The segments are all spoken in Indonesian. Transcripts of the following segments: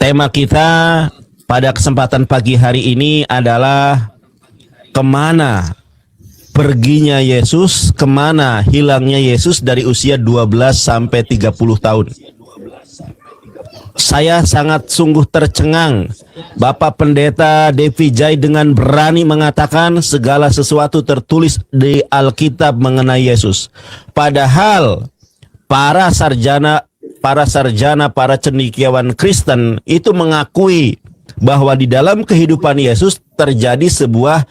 Tema kita pada kesempatan pagi hari ini adalah kemana perginya Yesus, kemana hilangnya Yesus dari usia 12 sampai 30 tahun. Saya sangat sungguh tercengang Bapak Pendeta Devi Jai dengan berani mengatakan segala sesuatu tertulis di Alkitab mengenai Yesus. Padahal para sarjana, para cendekiawan Kristen itu mengakui bahwa di dalam kehidupan Yesus terjadi sebuah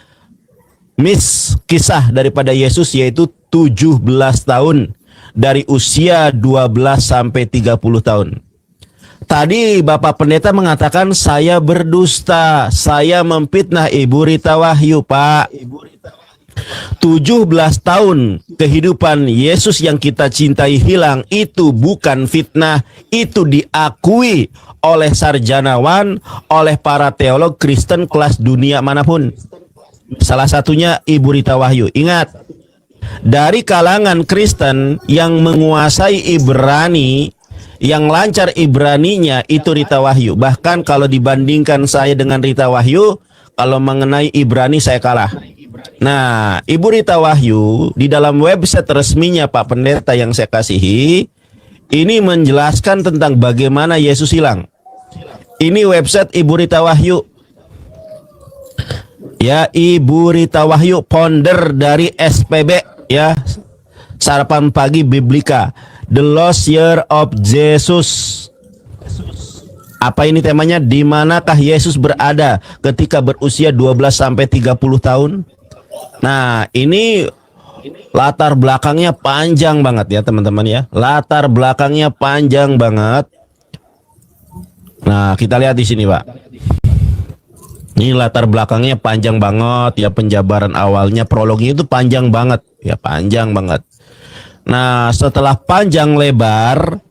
kisah daripada Yesus, yaitu 17 tahun dari usia 12 sampai 30 tahun. Tadi Bapak Pendeta mengatakan saya berdusta, saya memfitnah Ibu Rita Wahyu, Pak. 17 tahun kehidupan Yesus yang kita cintai hilang, itu bukan fitnah, itu diakui oleh sarjanawan, oleh para teolog Kristen kelas dunia manapun. Salah satunya Ibu Rita Wahyu. Ingat, dari kalangan Kristen yang menguasai Ibrani, yang lancar Ibraninya itu Rita Wahyu. Bahkan kalau dibandingkan saya dengan Rita Wahyu, kalau mengenai Ibrani saya kalah. Nah, Ibu Rita Wahyu di dalam website resminya Pak Pendeta yang saya kasihi, ini menjelaskan tentang bagaimana Yesus hilang. Ini website Ibu Rita Wahyu. Ya, Ibu Rita Wahyu, founder dari SPB, ya, Sarapan Pagi Biblika, The Lost Year of Jesus. Apa ini temanya? Di manakah Yesus berada ketika berusia 12 sampai 30 tahun? Nah, ini latar belakangnya panjang banget ya teman-teman ya. Latar belakangnya panjang banget. Nah, kita lihat di sini, Pak. Ini latar belakangnya panjang banget ya, penjabaran awalnya, prolognya itu panjang banget ya, panjang banget. Nah, setelah panjang lebar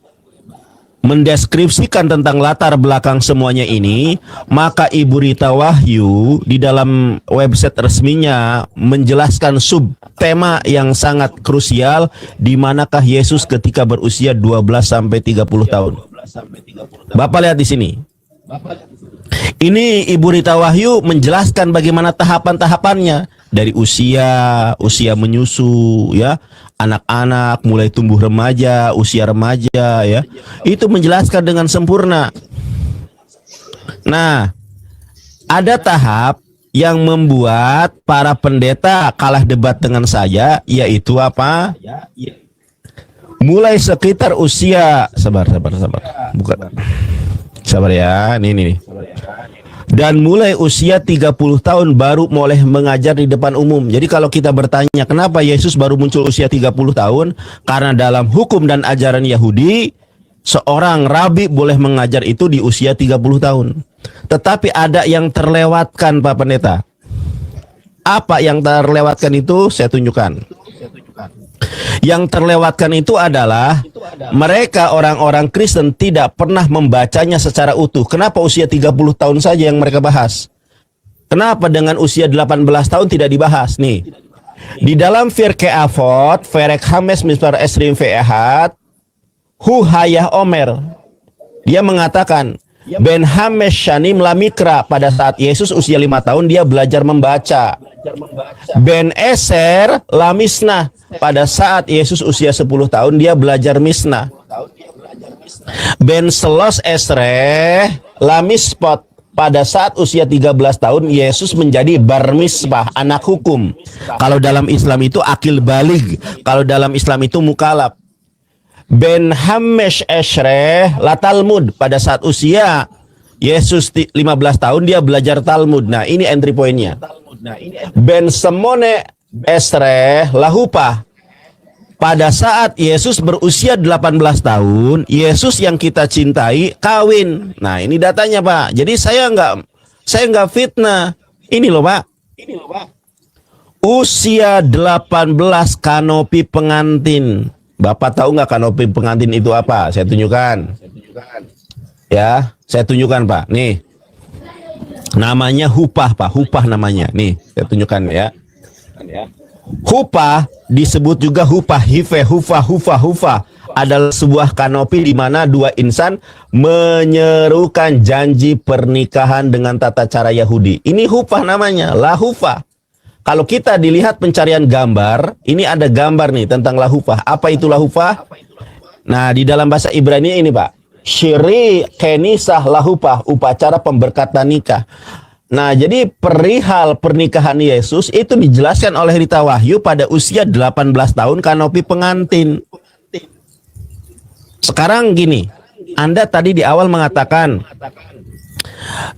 mendeskripsikan tentang latar belakang semuanya ini, maka Ibu Rita Wahyu di dalam website resminya menjelaskan subtema yang sangat krusial, di manakah Yesus ketika berusia 12 sampai 30 tahun. Bapak lihat di sini. Ini Ibu Rita Wahyu menjelaskan bagaimana tahapan-tahapannya dari usia menyusu ya, anak-anak mulai tumbuh remaja, usia remaja ya. Itu menjelaskan dengan sempurna. Nah, ada tahap yang membuat para pendeta kalah debat dengan saya, yaitu apa? Mulai sekitar usia sabar. Bukan. Sabar ya, ini. Dan mulai usia 30 tahun baru boleh mengajar di depan umum. Jadi kalau kita bertanya kenapa Yesus baru muncul usia 30 tahun? Karena dalam hukum dan ajaran Yahudi, seorang rabi boleh mengajar itu di usia 30 tahun. Tetapi ada yang terlewatkan, Pak Pendeta. Apa yang terlewatkan itu? Saya tunjukkan. Yang terlewatkan itu adalah mereka orang-orang Kristen tidak pernah membacanya secara utuh. Kenapa usia 30 tahun saja yang mereka bahas? Kenapa dengan usia 18 tahun tidak dibahas? Nih, di dalam Firke Avot, Ferek Hames Mispar Esrim Ve'ehat, Hu Hayah Omer, dia mengatakan, Ben Hames Shanim Lamikra, pada saat Yesus usia 5 tahun dia belajar membaca. Ben Eser Lamisnah, pada saat Yesus usia 10 tahun dia belajar misnah. Ben Selos Esre Lamispot, pada saat usia 13 tahun Yesus menjadi bar misbah, anak hukum. Kalau dalam Islam itu akil balig, kalau dalam Islam itu mukalaf. Ben Hamesh Esre La Talmud, pada saat usia Yesus 15 tahun dia belajar Talmud. Nah, ini entry pointnya. Ben Semone Esre Lahupah, pada saat Yesus berusia 18 tahun, Yesus yang kita cintai kawin. Nah, ini datanya, Pak. Jadi saya nggak fitnah. Ini loh, Pak. Usia 18 kanopi pengantin. Bapak tahu nggak kanopi pengantin itu apa? Saya tunjukkan. Ya, saya tunjukkan, Pak. Nih. Namanya hupah, Pak. Hupah namanya. Nih, saya tunjukkan ya. Hupah disebut juga hupah, hife, hufa. adalah sebuah kanopi di mana dua insan menyerukan janji pernikahan dengan tata cara Yahudi. Ini hufah namanya, lahufah. Kalau kita dilihat pencarian gambar, ini ada gambar nih tentang lahufah. Apa itu lahufah? Nah, di dalam bahasa Ibrani ini, Pak. Syiri kenisah lahufah, upacara pemberkatan nikah. Nah, jadi perihal pernikahan Yesus itu dijelaskan oleh Rita Wahyu pada usia 18 tahun kanopi pengantin. Sekarang gini, Anda tadi di awal mengatakan,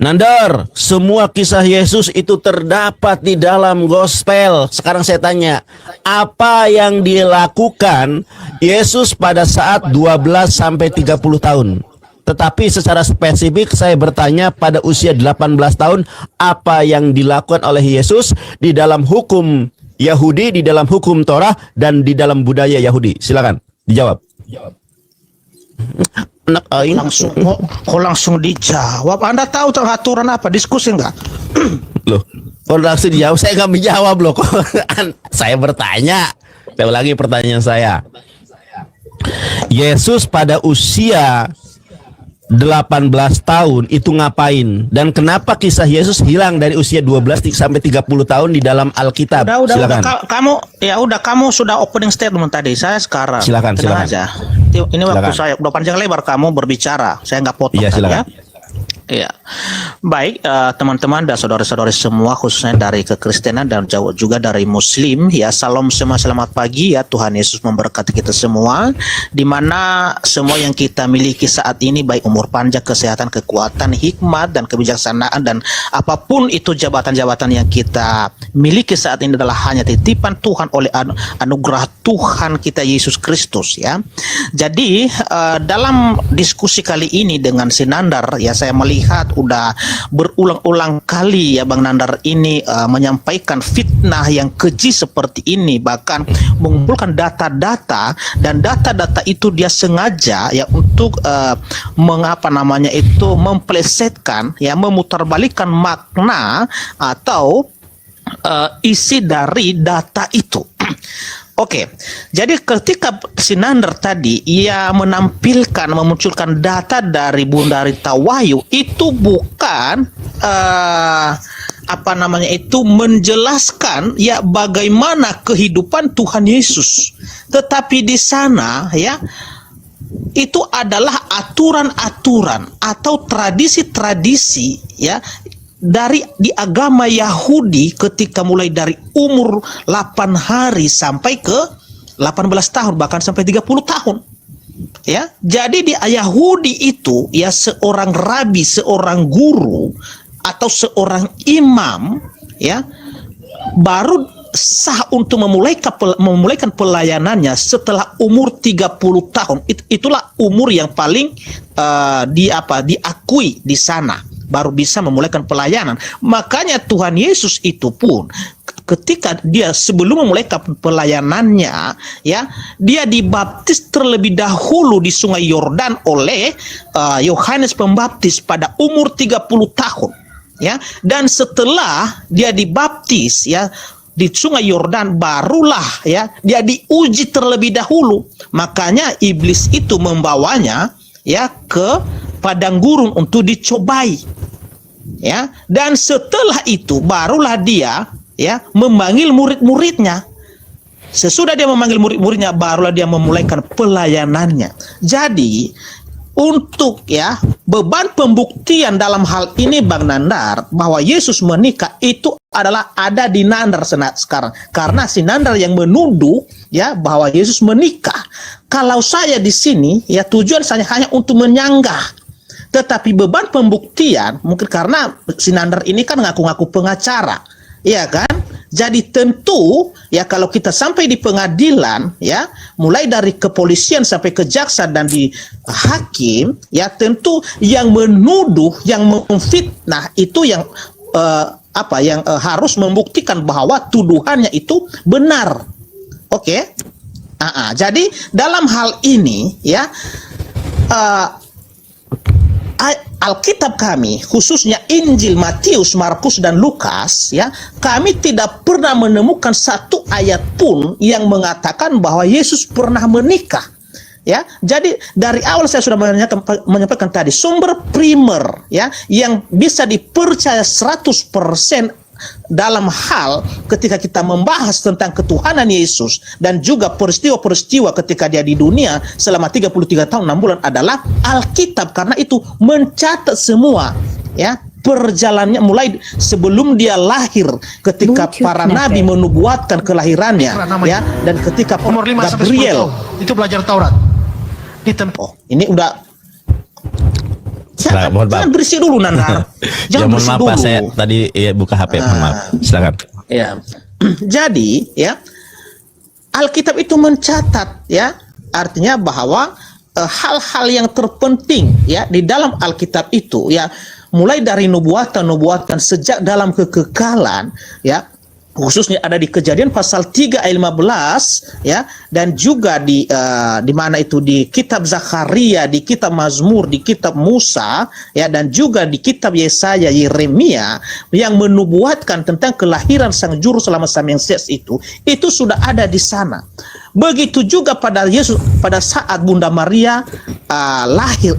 Nandar, semua kisah Yesus itu terdapat di dalam gospel. Sekarang saya tanya, apa yang dilakukan Yesus pada saat 12 sampai 30 tahun? Tetapi secara spesifik saya bertanya pada usia 18 tahun, apa yang dilakukan oleh Yesus di dalam hukum Yahudi, di dalam hukum Torah, dan di dalam budaya Yahudi? Silakan dijawab. Langsung dijawab. Anda tahu aturan apa? Diskusi enggak? Loh, kalau langsung dijawab, saya nggak menjawab loh. Saya bertanya. Saya ulangi pertanyaan saya. Yesus pada usia 18 tahun itu ngapain? Dan kenapa kisah Yesus hilang dari usia 12 sampai 30 tahun di dalam Alkitab? Silakan. Kamu sudah opening statement tadi. Saya sekarang. Silakan. Aja. Ini waktu saya udah panjang lebar kamu berbicara. Saya nggak potong. Iya, silakan. Ya. Iya, baik teman-teman dan saudara-saudari semua, khususnya dari kekristenan dan juga dari Muslim, ya, salam semua, selamat pagi ya. Tuhan Yesus memberkati kita semua, di mana semua yang kita miliki saat ini, baik umur panjang, kesehatan, kekuatan, hikmat dan kebijaksanaan, dan apapun itu jabatan-jabatan yang kita miliki saat ini adalah hanya titipan Tuhan oleh anugerah Tuhan kita Yesus Kristus, ya. Jadi dalam diskusi kali ini dengan Sinandar, ya, saya melihat udah berulang-ulang kali ya Bang Nandar ini menyampaikan fitnah yang keji seperti ini, bahkan mengumpulkan data-data, dan data-data itu dia sengaja ya untuk memplesetkan, ya, memutarbalikkan makna atau isi dari data itu. Oke, jadi ketika Sinandar tadi ia memunculkan data dari Bunda Rita Wahyu, itu bukan menjelaskan ya bagaimana kehidupan Tuhan Yesus, tetapi di sana ya itu adalah aturan-aturan atau tradisi-tradisi ya di agama Yahudi ketika mulai dari umur 8 hari sampai ke 18 tahun, bahkan sampai 30 tahun. Ya, jadi di Yahudi itu ya seorang rabi, seorang guru atau seorang imam ya baru sah untuk memulaikan pelayanannya setelah umur 30 tahun. Itulah umur yang paling diakui di sana, baru bisa memulaikan pelayanan. Makanya Tuhan Yesus itu pun ketika dia sebelum memulai pelayanannya ya, dia dibaptis terlebih dahulu di Sungai Yordan oleh Yohanes Pembaptis pada umur 30 tahun ya. Dan setelah dia dibaptis ya di Sungai Yordan, barulah ya dia diuji terlebih dahulu. Makanya iblis itu membawanya ya ke padang gurun untuk dicobai. Ya, dan setelah itu barulah dia ya memanggil murid-muridnya. Sesudah dia memanggil murid-muridnya, barulah dia memulaikan pelayanannya. Jadi untuk ya beban pembuktian dalam hal ini Bang Nandar bahwa Yesus menikah itu adalah ada di Nandar sekarang, karena si Nandar yang menuduh ya bahwa Yesus menikah. Kalau saya di sini ya tujuan saya hanya untuk menyanggah. Tetapi beban pembuktian, mungkin karena Sinandar ini kan ngaku-ngaku pengacara, ya kan? Jadi tentu ya kalau kita sampai di pengadilan ya, mulai dari kepolisian sampai ke jaksa dan di hakim, ya tentu yang menuduh, yang memfitnah itu yang harus membuktikan bahwa tuduhannya itu benar. Oke? Jadi dalam hal ini ya Alkitab kami, khususnya Injil Matius, Markus, dan Lukas, ya, kami tidak pernah menemukan satu ayat pun yang mengatakan bahwa Yesus pernah menikah. Ya, jadi dari awal saya sudah menyampaikan tadi sumber primer ya yang bisa dipercaya 100% dalam hal ketika kita membahas tentang ketuhanan Yesus dan juga peristiwa-peristiwa ketika dia di dunia selama 33 tahun 6 bulan adalah Alkitab, karena itu mencatat semua ya perjalanannya mulai sebelum dia lahir, ketika para nabi menubuatkan kelahirannya ya, dan ketika umur 5 sampai 10 Gabriel tahun itu belajar Taurat. Ini udah Nah, mohon maaf. jangan berisik dulu Nandar. Ya, Jangan mohon berisik maaf dulu. Pak, saya tadi buka HP, mohon maaf. Silakan. Ya. Jadi ya Alkitab itu mencatat ya, artinya bahwa hal-hal yang terpenting ya di dalam Alkitab itu ya, mulai dari nubuatan-nubuatan sejak dalam kekekalan ya, khususnya ada di Kejadian pasal 3 ayat 15 ya, dan juga di mana itu di kitab Zakaria, di kitab Mazmur, di kitab Musa ya, dan juga di kitab Yesaya, Yeremia yang menubuatkan tentang kelahiran Sang Juru Selamat Mesias itu sudah ada di sana. Begitu juga pada Yesus, pada saat Bunda Maria lahir,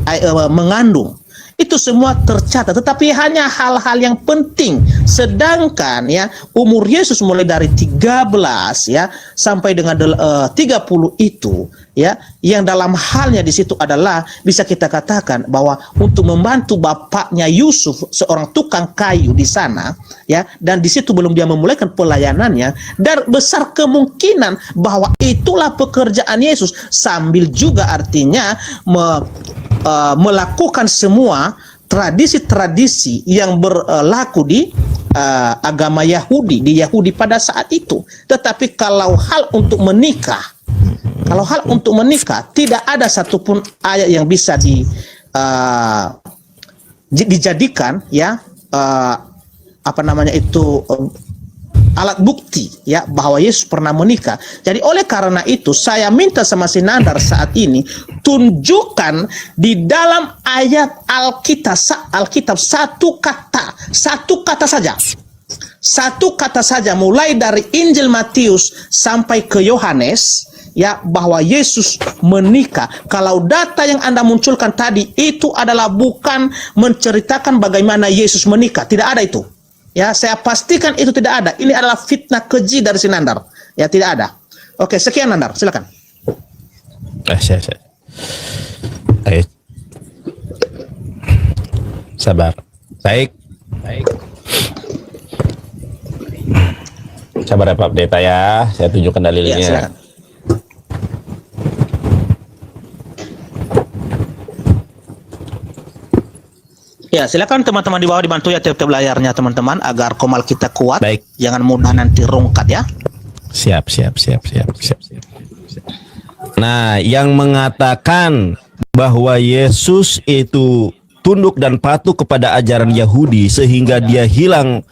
mengandung, itu semua tercatat, tetapi hanya hal-hal yang penting. Sedangkan ya umur Yesus mulai dari 13 ya sampai dengan 30 itu ya, yang dalam halnya di situ adalah bisa kita katakan bahwa untuk membantu bapaknya Yusuf, seorang tukang kayu di sana ya, dan di situ belum dia memulaikan pelayanannya, dan besar kemungkinan bahwa itulah pekerjaan Yesus, sambil juga artinya melakukan semua tradisi-tradisi yang berlaku di agama Yahudi, di Yahudi pada saat itu. Tetapi kalau hal untuk menikah, tidak ada satupun ayat yang bisa dijadikan ya alat bukti ya bahwa Yesus pernah menikah. Jadi oleh karena itu saya minta sama si Nandar saat ini, tunjukkan di dalam ayat Alkitab satu kata saja mulai dari Injil Matius sampai ke Yohanes ya bahwa Yesus menikah. Kalau data yang Anda munculkan tadi itu adalah bukan menceritakan bagaimana Yesus menikah, tidak ada itu. Ya, saya pastikan itu tidak ada. Ini adalah fitnah keji dari si Nandar. Ya, tidak ada. Oke, sekian Nandar, silakan. Saya. Ayo. Sabar. Baik. Sabar ya Pak Pendeta ya. Saya tunjukkan dalilnya. Ya, silakan. Ya, silakan teman-teman di bawah dibantu ya tiap-tiap layarnya teman-teman agar komal kita kuat. Baik. Jangan mudah nanti rungkat ya. Siap. Nah, yang mengatakan bahwa Yesus itu tunduk dan patuh kepada ajaran Yahudi sehingga dia hilang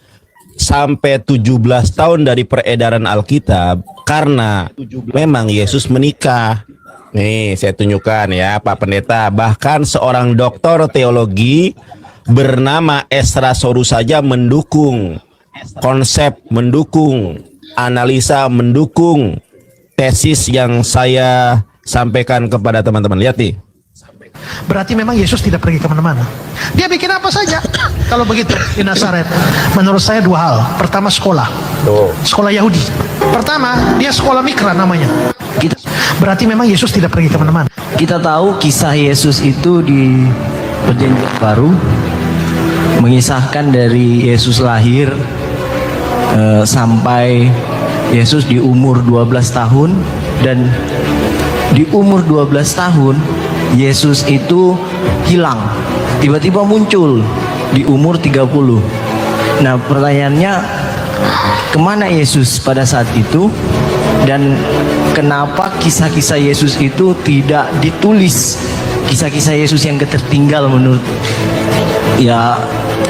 sampai 17 tahun dari peredaran Alkitab karena memang Yesus menikah. Nih, saya tunjukkan ya Pak Pendeta, bahkan seorang doktor teologi bernama Esra Soru saja mendukung konsep, mendukung analisa, mendukung tesis yang saya sampaikan kepada teman-teman. Lihat nih. Berarti memang Yesus tidak pergi kemana-mana. Dia bikin apa saja. Kalau begitu di Nazaret, menurut saya dua hal. Pertama, sekolah. Sekolah Yahudi. Pertama, dia sekolah Mikra namanya. Berarti memang Yesus tidak pergi kemana-mana. Kita tahu kisah Yesus itu di Perjanjian Baru mengisahkan dari Yesus lahir sampai Yesus di umur 12 tahun, dan di umur 12 tahun Yesus itu hilang, tiba-tiba muncul di umur 30. Nah, pertanyaannya, kemana Yesus pada saat itu, dan kenapa kisah-kisah Yesus itu tidak ditulis? Kisah-kisah Yesus yang ketertinggal menurut ya,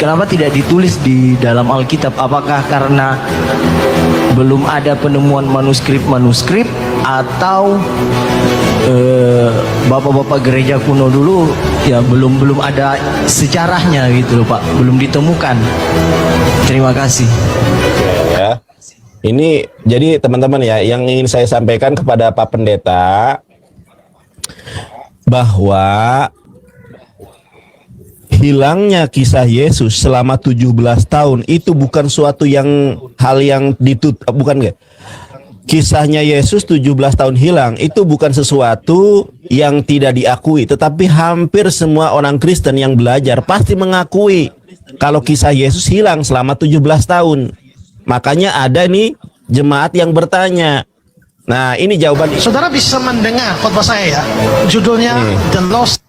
kenapa tidak ditulis di dalam Alkitab? Apakah karena belum ada penemuan manuskrip atau bapak-bapak gereja kuno dulu ya belum ada sejarahnya gitu loh Pak, belum ditemukan. Terima kasih. Ya. Ini jadi teman-teman ya, yang ingin saya sampaikan kepada Pak Pendeta, bahwa hilangnya kisah Yesus selama 17 tahun itu bukan suatu hal yang bukan nggak? Kisahnya Yesus 17 tahun hilang itu bukan sesuatu yang tidak diakui, tetapi hampir semua orang Kristen yang belajar pasti mengakui kalau kisah Yesus hilang selama 17 tahun. Makanya ada nih jemaat yang bertanya. Nah, ini jawaban. Saudara bisa mendengar khotbah saya ya. Judulnya The Lost.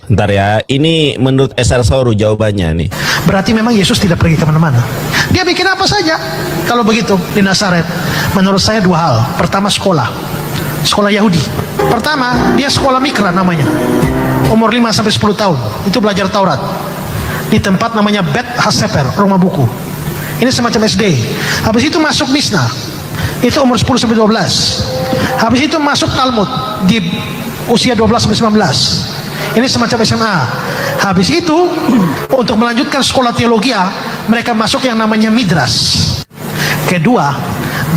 Ntar ya, ini menurut Esar Soru jawabannya nih. Berarti memang Yesus tidak pergi kemana-mana. Dia bikin apa saja. Kalau begitu di Nazaret, menurut saya dua hal. Pertama, sekolah Yahudi. Pertama, dia sekolah mikra namanya. Umur 5-10 tahun. Itu belajar Taurat. Di tempat namanya Bet Haseper, rumah buku. Ini semacam SD. Habis itu masuk Misna. Itu umur 10-12. Habis itu masuk Talmud di usia 12-19. Ini semacam SMA. Habis itu untuk melanjutkan sekolah teologi, mereka masuk yang namanya Midras. Kedua,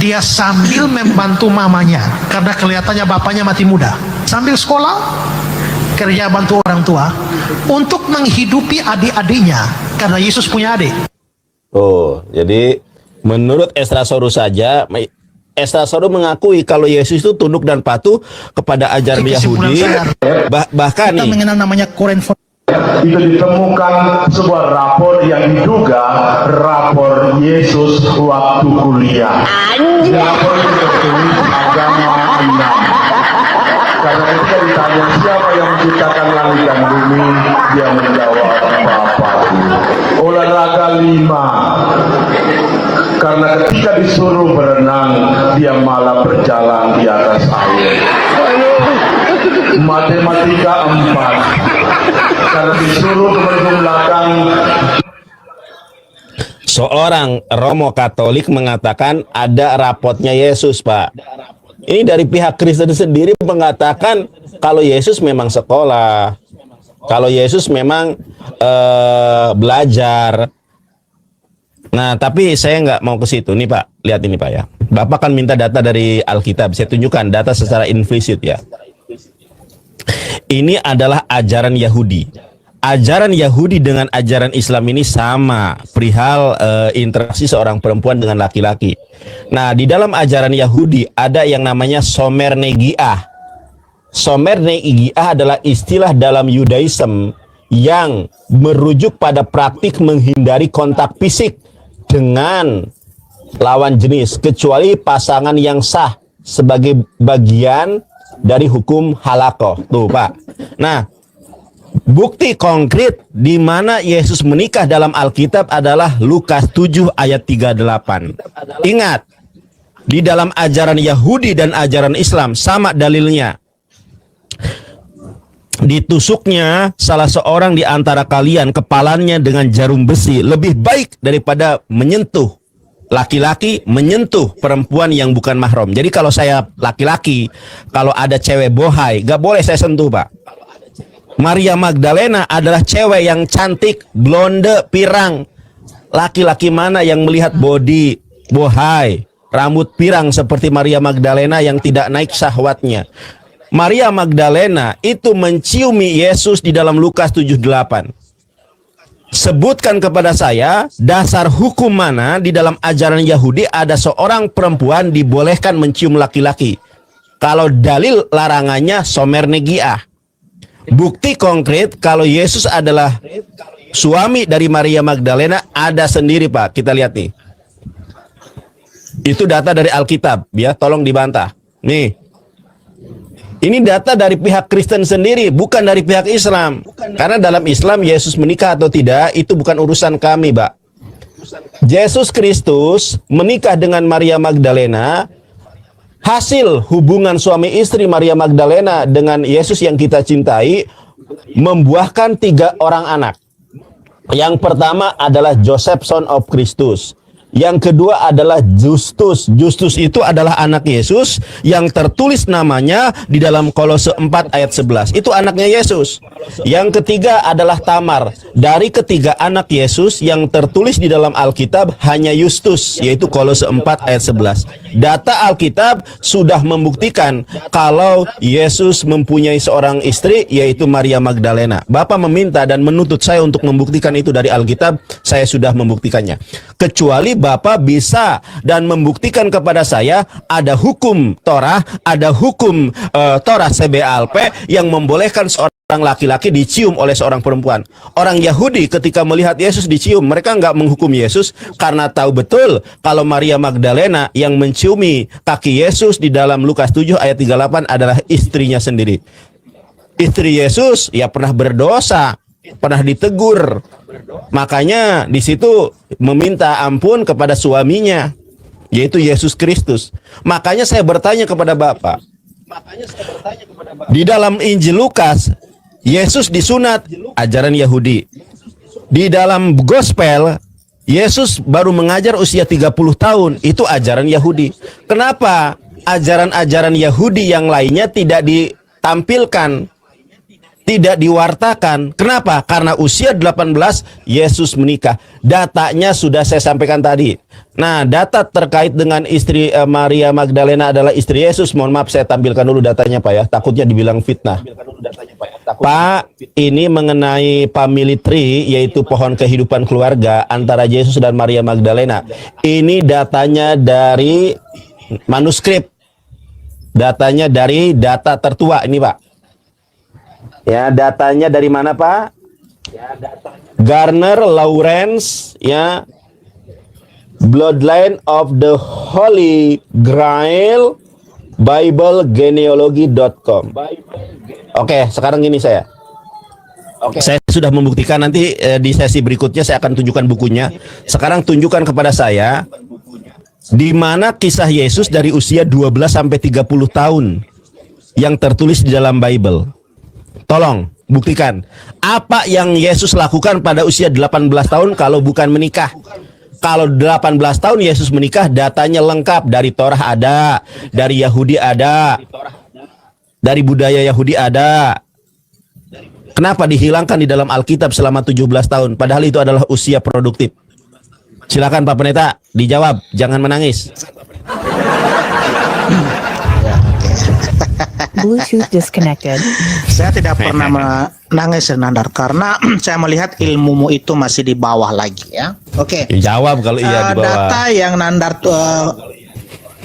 dia sambil membantu mamanya karena kelihatannya bapaknya mati muda. Sambil sekolah, kerja bantu orang tua untuk menghidupi adik-adiknya karena Yesus punya adik. Oh, jadi menurut Esra Soru saja, Esra Soru mengakui kalau Yesus itu tunduk dan patuh kepada ajaran Yahudi. Bahkan kita nih, mengenal namanya Koren. Itu ditemukan sebuah rapor yang diduga rapor Yesus waktu kuliah. Rapor itu tertulis agama 6. Karena ketika ditanya siapa yang menciptakan langit dan bumi, dia menjawab Bapa. Olahraga 5. Karena ketika disuruh berenang, dia malah berjalan di atas air. Matematika 4. Karena disuruh ke belakang. seorang Romo Katolik mengatakan ada rapotnya Yesus, Pak. Ini dari pihak Kristen sendiri mengatakan kalau Yesus memang sekolah, kalau Yesus memang belajar. Nah, tapi saya nggak mau ke situ nih, Pak. Lihat ini, Pak ya. Bapak kan minta data dari Alkitab. Saya tunjukkan data secara implisit ya. Ini adalah ajaran Yahudi. Ajaran Yahudi dengan ajaran Islam ini sama perihal interaksi seorang perempuan dengan laki-laki. Nah, di dalam ajaran Yahudi ada yang namanya Somer Negiah. Somer Negiah adalah istilah dalam Yudaism yang merujuk pada praktik menghindari kontak fisik dengan lawan jenis kecuali pasangan yang sah sebagai bagian dari hukum halakoh. Tuh, Pak. Nah, bukti konkret di mana Yesus menikah dalam Alkitab adalah Lukas 7 ayat 38. Ingat, di dalam ajaran Yahudi dan ajaran Islam sama dalilnya. Ditusuknya salah seorang di antara kalian kepalanya dengan jarum besi lebih baik daripada menyentuh laki-laki menyentuh perempuan yang bukan mahram. Jadi kalau saya laki-laki, kalau ada cewek bohai, gak boleh saya sentuh, Pak. Maria Magdalena adalah cewek yang cantik, blonde, pirang. Laki-laki mana yang melihat body bohai, rambut pirang seperti Maria Magdalena yang tidak naik syahwatnya? Maria Magdalena itu menciumi Yesus di dalam Lukas 7:8. Sebutkan kepada saya dasar hukum mana di dalam ajaran Yahudi ada seorang perempuan dibolehkan mencium laki-laki. Kalau dalil larangannya Somer Negiah. Bukti konkret kalau Yesus adalah suami dari Maria Magdalena ada sendiri, Pak. Kita lihat nih. Itu data dari Alkitab, ya, tolong dibantah. Nih. Ini data dari pihak Kristen sendiri, bukan dari pihak Islam. Karena dalam Islam Yesus menikah atau tidak itu bukan urusan kami, Pak. Yesus Kristus menikah dengan Maria Magdalena. Hasil hubungan suami istri Maria Magdalena dengan Yesus yang kita cintai membuahkan 3 orang anak. Yang pertama adalah Joseph son of Christus. Yang kedua adalah Justus. Justus itu adalah anak Yesus yang tertulis namanya di dalam Kolose 4 ayat 11. Itu anaknya Yesus. Yang ketiga adalah Tamar. Dari ketiga anak Yesus yang tertulis di dalam Alkitab hanya Justus, yaitu Kolose 4 ayat 11. Data Alkitab sudah membuktikan kalau Yesus mempunyai seorang istri, yaitu Maria Magdalena. Bapak meminta dan menuntut saya untuk membuktikan itu dari Alkitab. Saya sudah membuktikannya. Kecuali Bapak bisa dan membuktikan kepada saya ada hukum Torah, ada hukum Torah CBALP yang membolehkan seorang laki-laki dicium oleh seorang perempuan. Orang Yahudi ketika melihat Yesus dicium, mereka nggak menghukum Yesus karena tahu betul kalau Maria Magdalena yang menciumi kaki Yesus di dalam Lukas 7 ayat 38 adalah istrinya sendiri. Istri Yesus ya pernah berdosa, pernah ditegur. Makanya di situ meminta ampun kepada suaminya, yaitu Yesus Kristus. Makanya saya bertanya kepada Bapak, di dalam Injil Lukas, Yesus disunat, ajaran Yahudi. Di dalam Gospel, Yesus baru mengajar usia 30 tahun, itu ajaran Yahudi. Kenapa ajaran-ajaran Yahudi yang lainnya tidak ditampilkan, tidak diwartakan? Kenapa? Karena usia 18 Yesus menikah. Datanya sudah saya sampaikan tadi. Nah, data terkait dengan istri Maria Magdalena adalah istri Yesus. Mohon maaf, saya tampilkan dulu datanya Pak ya. Takutnya dibilang fitnah. Pak, ini mengenai family tree, yaitu pohon kehidupan keluarga antara Yesus dan Maria Magdalena. Ini datanya dari manuskrip. Datanya dari data tertua ini Pak. Ya, datanya dari mana Pak? Garner Lawrence, ya, Bloodline of the Holy Grail, BibleGenealogy.com. Oke, sekarang gini saya. Saya sudah membuktikan, nanti di sesi berikutnya saya akan tunjukkan bukunya. Sekarang tunjukkan kepada saya di mana kisah Yesus dari usia 12 sampai 30 tahun yang tertulis di dalam Bible. Tolong buktikan apa yang Yesus lakukan pada usia 18 tahun kalau bukan menikah. Kalau 18 tahun Yesus menikah, datanya lengkap. Dari Torah ada, dari Yahudi ada, dari budaya Yahudi ada. Kenapa dihilangkan di dalam Alkitab selama 17 tahun? Padahal itu adalah usia produktif. Silakan Pak Pendeta, dijawab, jangan menangis. Bluetooth disconnected. Saya tidak pernah menangis Nandar karena saya melihat ilmumu itu masih di bawah lagi ya. Oke. Jawab kalau iya di bawah. Data yang Nandar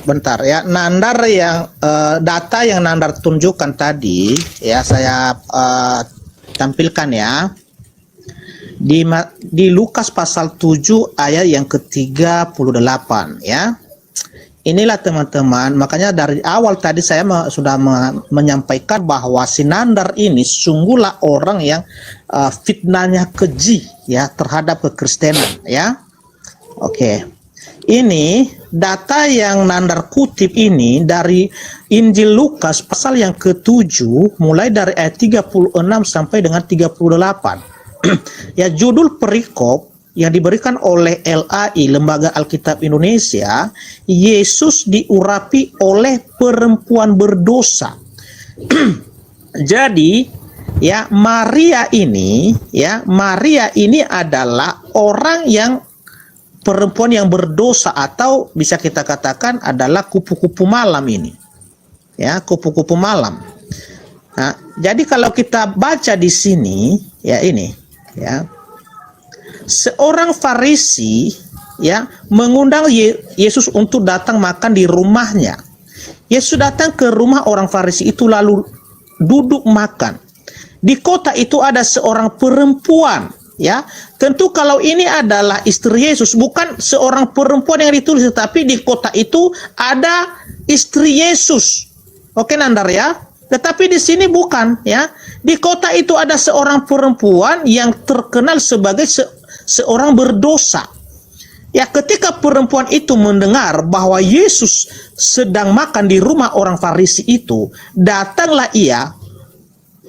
bentar ya. Nandar yang data yang Nandar tunjukkan tadi ya, saya tampilkan ya. Di Lukas pasal 7 ayat yang ke-38 ya. Inilah teman-teman, makanya dari awal tadi saya sudah menyampaikan bahwa si Nandar ini sungguhlah orang yang fitnahnya keji ya terhadap kekristenan ya. Oke. Ini data yang Nandar kutip ini dari Injil Lukas pasal yang ke-7 mulai dari ayat 36 sampai dengan 38. Ya, judul perikop yang diberikan oleh LAI, Lembaga Alkitab Indonesia, Yesus diurapi oleh perempuan berdosa. Jadi, ya Maria ini adalah orang yang perempuan yang berdosa, atau bisa kita katakan adalah kupu-kupu malam ini. Ya, kupu-kupu malam. Nah, jadi kalau kita baca di sini, ya ini, ya. Seorang Farisi ya mengundang Yesus untuk datang makan di rumahnya. Yesus datang ke rumah orang Farisi itu lalu duduk makan. Di kota itu ada seorang perempuan ya. Tentu kalau ini adalah istri Yesus, bukan seorang perempuan yang ditulis, tetapi di kota itu ada istri Yesus. Oke Nandar ya. Tetapi di sini bukan ya. Di kota itu ada seorang perempuan yang terkenal sebagai seorang berdosa. Ya, ketika perempuan itu mendengar bahwa Yesus sedang makan di rumah orang Farisi itu, datanglah ia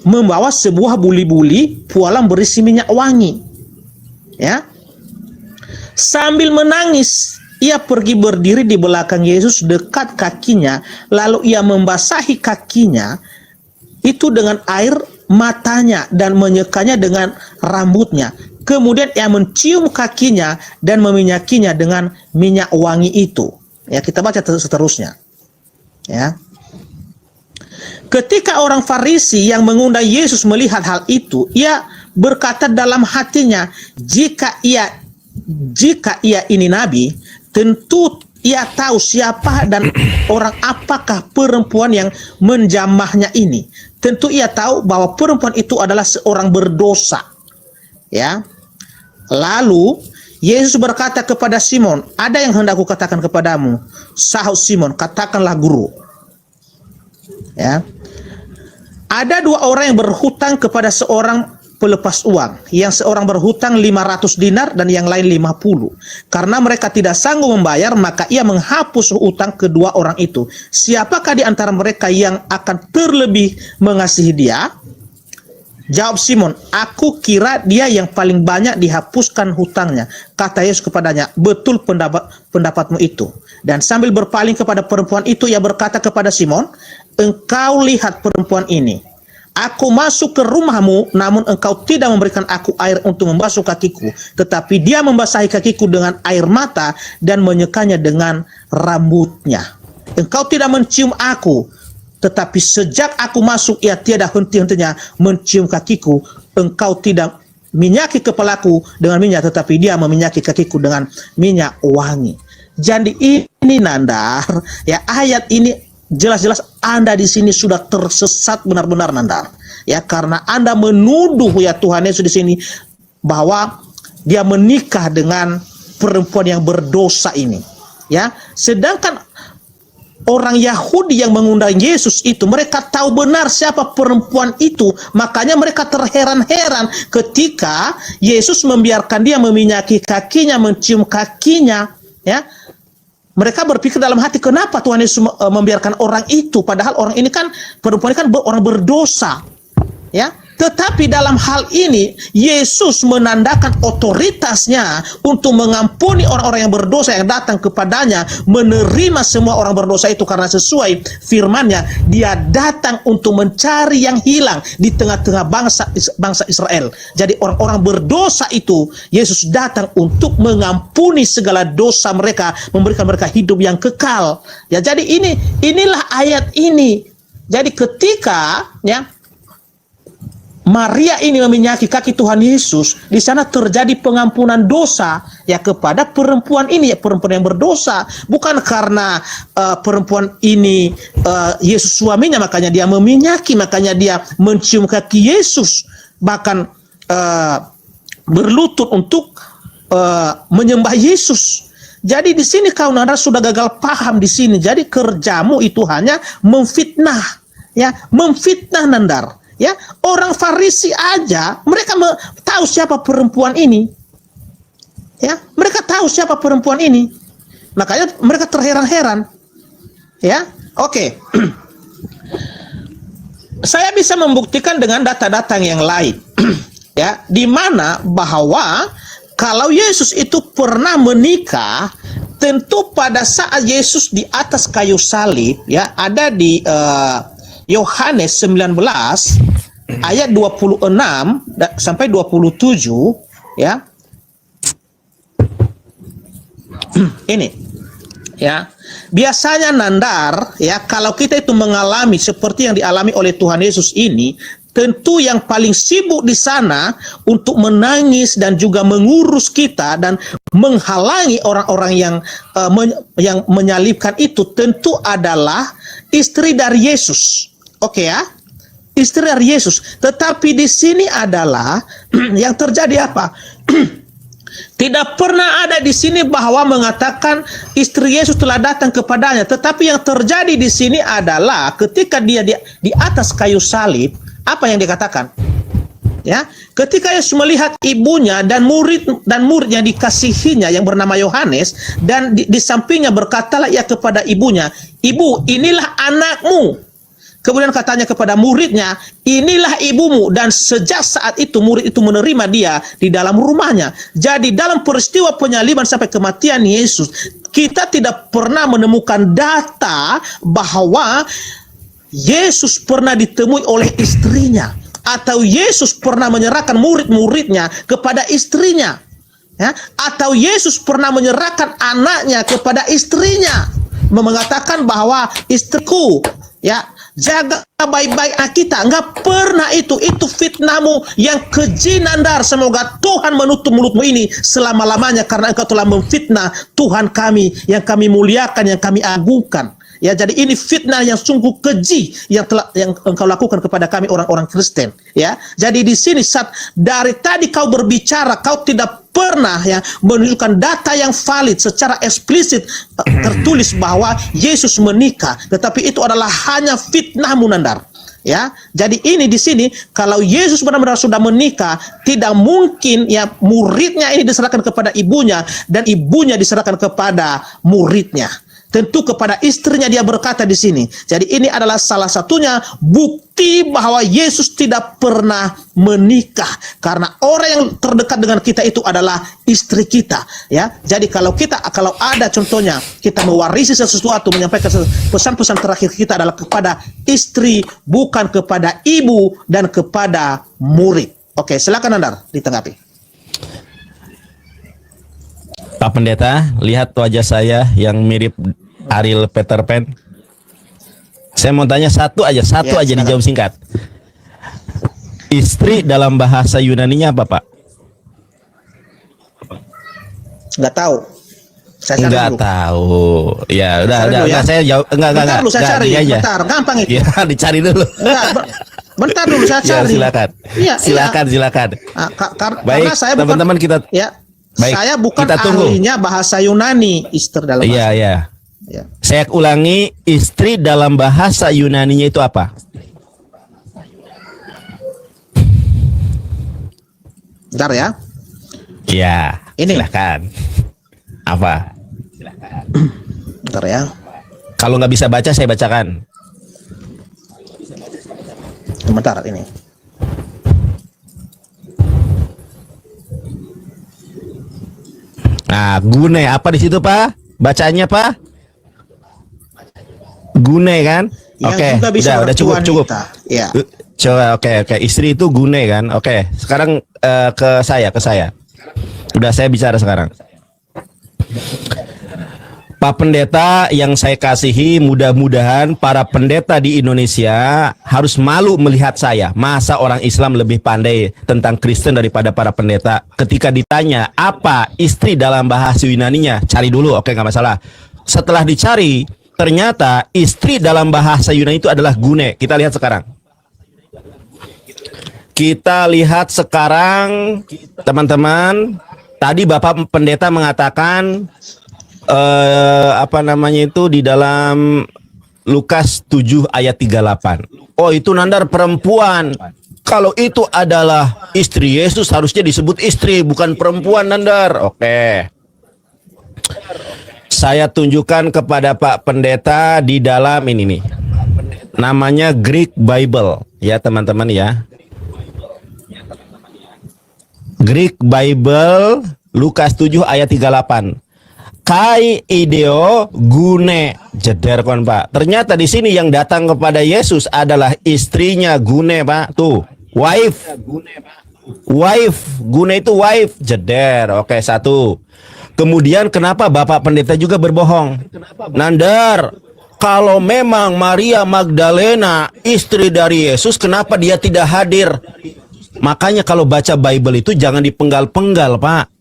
membawa sebuah buli-buli pualam berisi minyak wangi. Ya. Sambil menangis, ia pergi berdiri di belakang Yesus dekat kakinya, lalu ia membasahi kakinya itu dengan air matanya dan menyekanya dengan rambutnya. Kemudian ia mencium kakinya dan meminyakinya dengan minyak wangi itu. Ya, kita baca seterusnya. Ya. Ketika orang Farisi yang mengundang Yesus melihat hal itu, ia berkata dalam hatinya, jika ia ini nabi, tentu ia tahu siapa dan orang apakah perempuan yang menjamahnya ini. Tentu ia tahu bahwa perempuan itu adalah seorang berdosa. Ya. Lalu Yesus berkata kepada Simon, ada yang hendak kukatakan kepadamu. Sahut Simon, katakanlah guru. Ya. Ada dua orang yang berhutang kepada seorang pelepas uang. Yang seorang berhutang 500 dinar dan yang lain 50. Karena mereka tidak sanggup membayar, maka ia menghapus hutang kedua orang itu. Siapakah di antara mereka yang akan terlebih mengasihi dia? Jawab Simon, aku kira dia yang paling banyak dihapuskan hutangnya. Kata Yesus kepadanya, betul pendapatmu itu. Dan sambil berpaling kepada perempuan itu, ia berkata kepada Simon, engkau lihat perempuan ini. Aku masuk ke rumahmu, namun engkau tidak memberikan aku air untuk membasuh kakiku. Tetapi dia membasahi kakiku dengan air mata dan menyekanya dengan rambutnya. Engkau tidak mencium aku, tetapi sejak aku masuk, ia tiada henti-hentinya mencium kakiku. Engkau tidak minyaki kepalaku dengan minyak, tetapi dia meminyaki kakiku dengan minyak wangi. Jadi ini Nandar, ya, ayat ini jelas-jelas Anda di sini sudah tersesat benar-benar, Nandar. Ya, karena Anda menuduh ya Tuhan Yesus di sini bahwa dia menikah dengan perempuan yang berdosa ini. Ya, sedangkan orang Yahudi yang mengundang Yesus itu, mereka tahu benar siapa perempuan itu. Makanya mereka terheran-heran ketika Yesus membiarkan dia meminyaki kakinya, mencium kakinya. Ya, mereka berpikir dalam hati, kenapa Tuhan Yesus membiarkan orang itu, padahal orang ini kan, perempuan ini kan orang berdosa. Ya, tetapi dalam hal ini Yesus menandakan otoritasnya untuk mengampuni orang-orang yang berdosa yang datang kepadanya, menerima semua orang berdosa itu, karena sesuai firman-Nya dia datang untuk mencari yang hilang di tengah-tengah bangsa Israel. Jadi orang-orang berdosa itu Yesus datang untuk mengampuni segala dosa mereka, memberikan mereka hidup yang kekal. Ya, jadi inilah ayat ini. Jadi ketika ya Maria ini meminyaki kaki Tuhan Yesus, di sana terjadi pengampunan dosa ya kepada perempuan ini, ya, perempuan yang berdosa. Bukan karena perempuan ini Yesus suaminya, makanya dia meminyaki, makanya dia mencium kaki Yesus, bahkan berlutut untuk menyembah Yesus. Jadi di sini kaum Nandar sudah gagal paham di sini. Jadi kerjamu itu hanya memfitnah, ya, memfitnah, Nandar. Ya, orang Farisi aja mereka tahu siapa perempuan ini. Ya, mereka tahu siapa perempuan ini. Makanya mereka terheran-heran. Ya, oke. Saya bisa membuktikan dengan data-data yang lain. Ya, di mana bahwa kalau Yesus itu pernah menikah, tentu pada saat Yesus di atas kayu salib, ya, ada di Yohanes 19 ayat 26 sampai 27, ya. Ini ya, biasanya Nandar, ya, kalau kita itu mengalami seperti yang dialami oleh Tuhan Yesus ini, tentu yang paling sibuk di sana untuk menangis dan juga mengurus kita dan menghalangi orang-orang yang menyalibkan itu tentu adalah istri dari Yesus. Oke, ya, istri dari Yesus. Tetapi di sini adalah yang terjadi apa? Tidak pernah ada di sini bahwa mengatakan istri Yesus telah datang kepadanya. Tetapi yang terjadi di sini adalah ketika dia di atas kayu salib, apa yang dikatakan? Ya, ketika Yesus melihat ibunya dan muridnya dikasihinya yang bernama Yohanes, dan di sampingnya berkatalah ia kepada ibunya, "Ibu, inilah anakmu." Kemudian katanya kepada muridnya, inilah ibumu. Dan sejak saat itu murid itu menerima dia di dalam rumahnya. Jadi dalam peristiwa penyaliban sampai kematian Yesus, kita tidak pernah menemukan data bahwa Yesus pernah ditemui oleh istrinya, atau Yesus pernah menyerahkan murid-muridnya kepada istrinya, ya, atau Yesus pernah menyerahkan anaknya kepada istrinya, mengatakan bahwa istriku, ya, jaga baik-baik anak kita. Enggak pernah itu fitnahmu yang keji, Nandar. Semoga Tuhan menutup mulutmu ini selama-lamanya, karena engkau telah memfitnah Tuhan kami yang kami muliakan, yang kami agungkan. Ya, jadi ini fitnah yang sungguh keji yang engkau lakukan kepada kami orang-orang Kristen. Ya, jadi di sini saat dari tadi kau berbicara, kau tidak pernah ya menunjukkan data yang valid secara eksplisit tertulis bahwa Yesus menikah, tetapi itu adalah hanya fitnahmu, Nandar. Ya, jadi ini di sini kalau Yesus benar-benar sudah menikah, tidak mungkin ya muridnya ini diserahkan kepada ibunya dan ibunya diserahkan kepada muridnya. Tentu kepada istrinya dia berkata di sini. Jadi ini adalah salah satunya bukti bahwa Yesus tidak pernah menikah, karena orang yang terdekat dengan kita itu adalah istri kita, ya. Jadi kalau ada contohnya kita mewarisi sesuatu, menyampaikan pesan-pesan terakhir kita adalah kepada istri, bukan kepada ibu dan kepada murid. Oke, silakan Nandar ditanggapi. Pak Pendeta, lihat wajah saya yang mirip Ariel Peter Pan. Saya mau tanya satu aja dijawab singkat. Istri dalam bahasa Yunaninya apa, Pak? Nggak tahu. Saya cari Nggak dulu. tahu. Ya, udah, Ya. saya jawab. Enggak. Bentar dulu saya cari. Gini aja. Bentar, gampang itu. Ya, dicari dulu. Bentar dulu saya Ya, cari. silakan. Iya, Silakan. Ah, Baik, karena saya teman-teman kita. ya, Baik, saya bukan kita tunggu. ahlinya bahasa Yunani, istri dalam bahasa. Iya. Ya. Saya ulangi, istri dalam bahasa Yunaninya itu apa? Bentar ya. Ya, Ini. silakan. Apa? Bentar ya. Kalau nggak bisa baca, saya bacakan. Bentar ini. Nah, gune apa di situ, Pak? Bacaannya, Pak? Gune kan? Yang Oke, juga bisa udah cukup. wanita. Ya. Coba, oke. Istri itu gune kan? Oke, sekarang ke saya. Udah, saya bicara sekarang. Pak Pendeta yang saya kasihi, mudah-mudahan para pendeta di Indonesia harus malu melihat saya. Masa orang Islam lebih pandai tentang Kristen daripada para pendeta? Ketika ditanya apa istri dalam bahasa Yunaninya, cari dulu, oke, nggak masalah. Setelah dicari, ternyata istri dalam bahasa Yunani itu adalah gune. Kita lihat sekarang, teman-teman. Tadi Bapak Pendeta mengatakan di dalam Lukas 7 ayat 38. Oh, itu Nandar perempuan. Kalau itu adalah istri Yesus, harusnya disebut istri, bukan perempuan, Nandar. Oke. Saya tunjukkan kepada Pak Pendeta di dalam ini nih. Namanya Greek Bible, ya teman-teman ya. Greek Bible Lukas 7 ayat 38. Kai ideo gune jeder kon, Pak. Ternyata di sini yang datang kepada Yesus adalah istrinya gune, Pak. Tuh, wife. Gune itu wife, jeder. Oke, satu. Kemudian kenapa Bapak Pendeta juga berbohong? Nandar, kalau memang Maria Magdalena istri dari Yesus, kenapa dia tidak hadir? Makanya kalau baca Bible itu jangan dipenggal-penggal, Pak.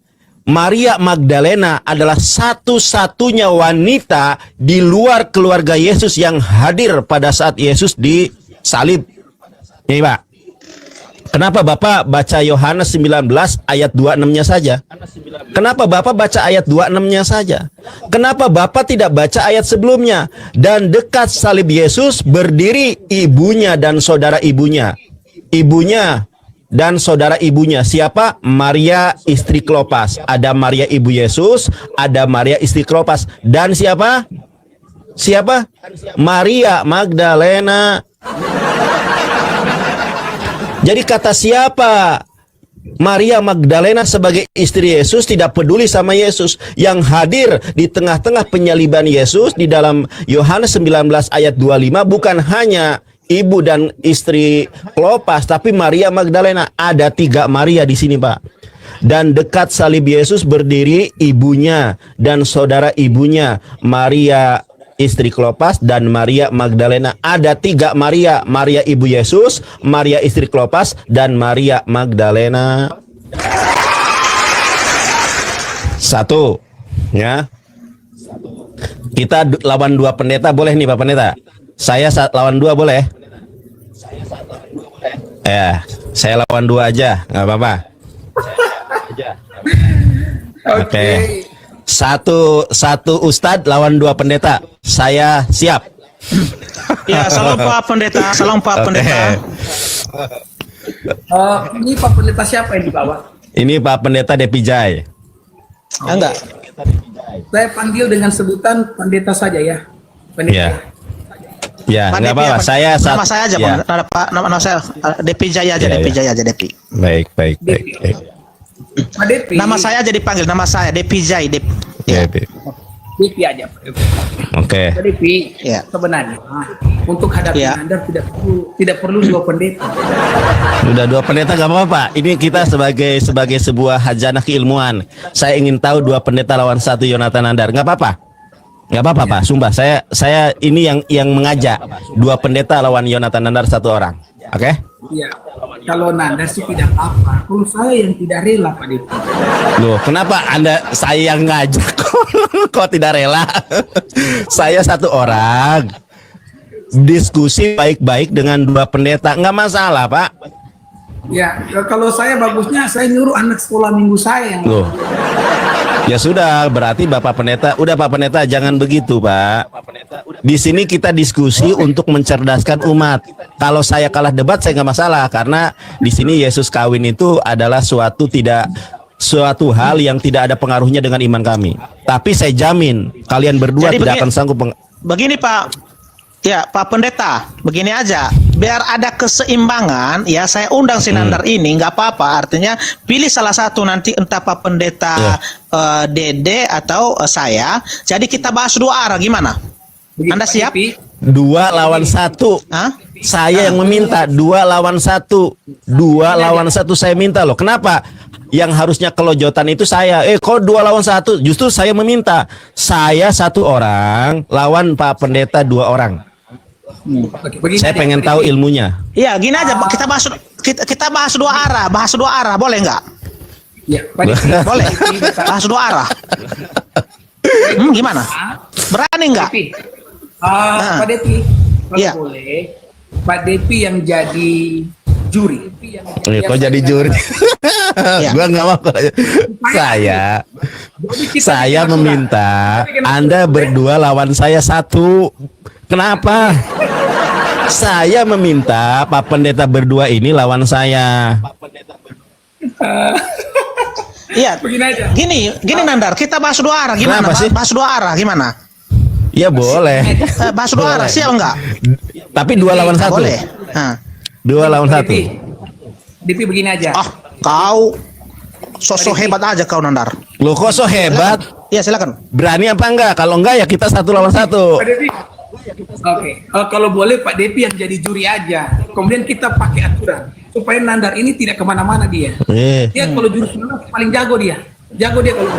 Maria Magdalena adalah satu-satunya wanita di luar keluarga Yesus yang hadir pada saat Yesus disalib. Nih, Pak. Kenapa Bapak baca Yohanes 19 ayat 26-nya saja? Kenapa Bapak baca ayat 26-nya saja? Kenapa Bapak tidak baca ayat sebelumnya? Dan dekat salib Yesus berdiri ibunya dan saudara ibunya. Ibunya dan saudara ibunya siapa? Maria istri Klopas. Ada Maria ibu Yesus, ada Maria istri Klopas, dan siapa? Maria Magdalena. Jadi kata siapa? Maria Magdalena sebagai istri Yesus tidak peduli sama Yesus. Yang hadir di tengah-tengah penyaliban Yesus di dalam Yohanes 19 ayat 25 bukan hanya ibu dan istri Klopas, tapi Maria Magdalena. Ada 3 Maria di sini, Pak. Dan dekat salib Yesus berdiri ibunya dan saudara ibunya, Maria istri Klopas dan Maria Magdalena. Ada 3 Maria, Maria ibu Yesus, Maria istri Klopas, dan Maria Magdalena. 1, ya. Kita lawan 2 pendeta boleh nih Pak Pendeta? Saya lawan 2 boleh? Ya, saya lawan 2 aja, nggak apa-apa. Oke. Satu Ustadz lawan 2 pendeta. Saya siap. Ya, salam Pak Pendeta, salam Pak Pendeta. Ini Pak Pendeta siapa yang di bawah? Ini Pak Pendeta Depijay. Enggak. Saya panggil dengan sebutan pendeta saja ya. Pendeta. Ya. Ya, Pak nggak Depi apa-apa. apa? Nama saya aja, ya. Pak. Nama saya Depi Jaya aja, Ya, Depi ya. Jaya aja, Depi. Baik. Pak Depi. Nama saya aja dipanggil, nama saya Depi Jaya, Depi. Ya. Depi aja. Oke. Pak Depi. Ya. Sebenarnya untuk hadapi Ya. Anda tidak perlu 2 pendeta. Udah 2 pendeta nggak apa-apa, Pak. Ini kita sebagai sebuah hajana keilmuan. Saya ingin tahu 2 pendeta lawan 1 Yonatan Nandar. Nggak apa-apa. Nggak apa-apa, Pak. Sumpah, saya ini yang mengajak 2 pendeta lawan Yonatan Nandar 1 orang. Oke? Iya. Kalau Nanda sih tidak apa. Kalau saya yang tidak rela Pak Depi. Loh, kenapa saya yang ngajak kok tidak rela? Saya 1 orang. Diskusi baik-baik dengan 2 pendeta, nggak masalah, Pak. Ya, kalau saya bagusnya saya nyuruh anak sekolah minggu saya yang Loh. Ya sudah, berarti Bapak Pendeta, udah Pak Pendeta jangan begitu, Pak. Di sini kita diskusi untuk mencerdaskan umat. Kalau saya kalah debat saya nggak masalah, karena di sini Yesus kawin itu adalah suatu hal yang tidak ada pengaruhnya dengan iman kami. Tapi saya jamin kalian berdua Jadi tidak akan sanggup Begini Pak. Ya, Pak Pendeta, begini aja. Biar ada keseimbangan, ya saya undang si Nandar ini, nggak apa-apa. Artinya pilih salah satu nanti entah Pak Pendeta Dede atau saya. Jadi kita bahas 2 arah, gimana? Begitu, Anda Pak siap? Depi. 2 lawan 1. Hah? Saya yang meminta 2 lawan 1. 2 lawan 1 saya minta loh. Kenapa? Yang harusnya kelojotan itu saya. Kok 2 lawan 1? Justru saya meminta. Saya 1 orang lawan Pak Pendeta 2 orang. Oke, begini Saya aja, pengen Pak tahu Depi. ilmunya. Iya, gini aja. Kita bahas 2 arah, boleh nggak? Ya, Pak Depi. Boleh. Bahas 2 arah. Gimana? Berani nggak? Depi. Pak Depi, kalau Iya. boleh, Pak Depi yang jadi juri. Kok jadi juri? Ya. Gua nggak mau. Saya meminta Anda berdua lawan saya 1. Kenapa? Saya meminta Pak Pendeta berdua ini lawan saya. Iya. Begini aja. Gini Nandar, kita bahas 2 arah. Gimana? Kenapa sih? Bahas 2 arah, gimana? Ya boleh. Bahas 2 arah, siap enggak? Tapi 2 lawan 1. Boleh. Nah. 2 lawan 1. Depi begini aja. Ah, kau sosok hebat aja kau Nandar. Loh kok so hebat? Iya, silakan. Berani apa enggak? Kalau enggak ya kita 1 lawan 1. Pak Depi. Oke, kalau boleh Pak Depi yang jadi juri aja. Kemudian kita pakai aturan supaya Nandar ini tidak kemana-mana dia. Dia kalau jurus mana paling jago dia. Jago dia kalau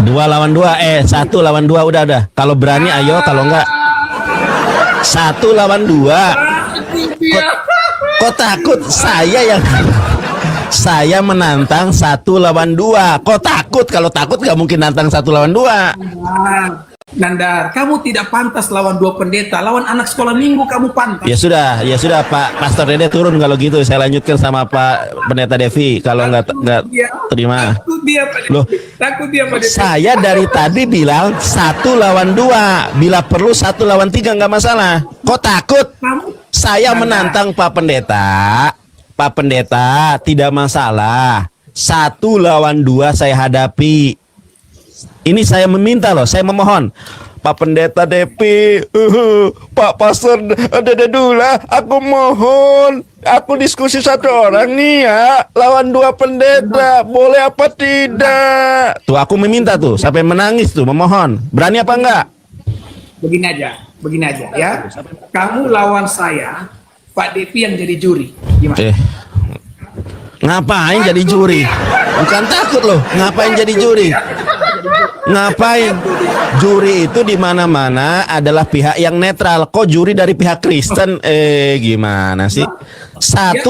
2 lawan 2. 1 lawan 2 udah. Kalau berani ayo, kalau enggak 1 lawan 2. Kok takut? Saya menantang 1 lawan 2. Kok takut? Kalau takut nggak mungkin nantang 1 lawan 2. Nandar, kamu tidak pantas lawan 2 pendeta, lawan anak sekolah minggu kamu pantas. Ya sudah Pak Pastor Dede turun kalau gitu. Saya lanjutkan sama Pak Pendeta Devi. Kalau nggak terima. Takut dia, Pak Depi. Loh, Takut dia, Pak Depi. saya dari tadi bilang 1 lawan 2. Bila perlu 1 lawan 3 nggak masalah. Kok takut? Kamu Saya Nandar. menantang Pak Pendeta. Pak Pendeta tidak masalah. 1 lawan 2 saya hadapi. Ini saya meminta loh, saya memohon. Pak Pendeta Depi, Pak Pastor Dede Dula, aku mohon, aku diskusi satu orang nih ya, lawan 2 pendeta, boleh apa tidak? Tuh aku meminta tuh, sampai menangis tuh, memohon. Berani apa enggak? Begini aja ya. Kamu lawan saya, Pak Depi yang jadi juri. Gimana? Ngapain jadi juri? Bukan takut loh, ngapain jadi juri? Ngapain? Juri itu di mana-mana adalah pihak yang netral. Kok juri dari pihak Kristen? Gimana sih? 1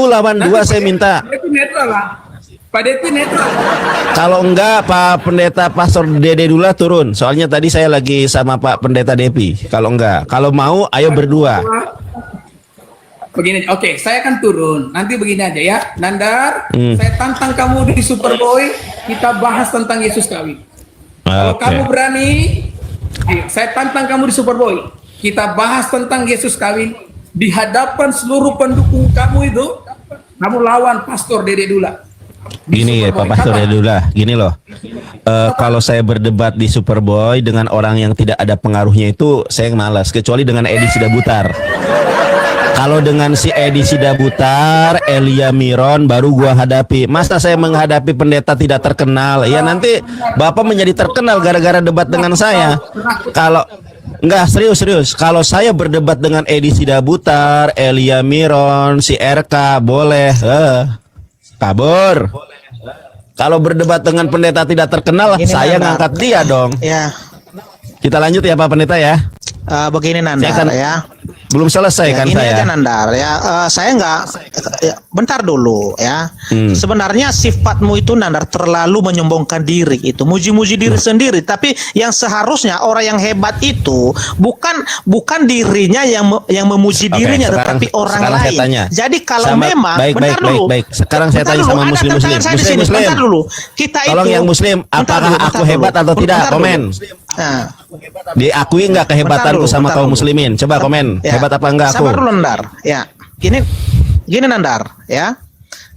lawan 2 saya minta. Pak Depi netral lah. Pak Depi netral. Kalau enggak Pak Pendeta Pastor Dede Dula turun. Soalnya tadi saya lagi sama Pak Pendeta Depi. Kalau enggak, kalau mau ayo berdua. Begini, oke, saya akan turun. Nanti begini aja ya, Nandar. Saya tantang kamu di Superboy. Kita bahas tentang Yesus kawin. Kalau kamu berani, ayo, saya tantang kamu di Superboy. Kita bahas tentang Yesus kawin di hadapan seluruh pendukung kamu itu. Kamu lawan Pastor Dede Dula. Gini ya Pak Pastor Dede Dula, gini loh. Kalau saya berdebat di Superboy dengan orang yang tidak ada pengaruhnya itu saya malas. Kecuali dengan Edi Sidabutar. Kalau dengan si Edi Sidabutar, Elia Miron baru gua hadapi. Masa saya menghadapi pendeta tidak terkenal? Ya nanti Bapak menjadi terkenal gara-gara debat dengan saya. Kalau enggak serius. Kalau saya berdebat dengan Edi Sidabutar, Elia Miron, si RK boleh. Kabur. Kalau berdebat dengan pendeta tidak terkenal, Begini, saya Nandar. ngangkat dia dong. Ya, Kita lanjut ya Pak Pendeta ya. begini Nandar Saya kan ya. belum selesai Ya, kan ini aja saya. Nandar ya, saya nggak ya, bentar dulu ya. Sebenarnya sifatmu itu Nandar terlalu menyombongkan diri, itu muji-muji diri sendiri. Tapi yang seharusnya orang yang hebat itu bukan dirinya yang memuji Oke, dirinya, sekarang- tetapi orang sekarang saya lain. tanya. Jadi kalau Sama- memang baik. Sekarang saya bentar tanya dulu, sama ada muslim-muslim. tantangan saya di sini. Muslim. Bentar dulu. Kita Tolong itu yang muslim, bentar apakah dulu, bentar aku dulu. hebat atau tidak? Bentar dulu. Komen. Nah, Diakui nggak kehebatanku sama bentar kaum dulu. muslimin? Coba komen. Ya, Hebat apa enggak aku? sabar dulu Nandar. Ya, gini Nandar. Ya,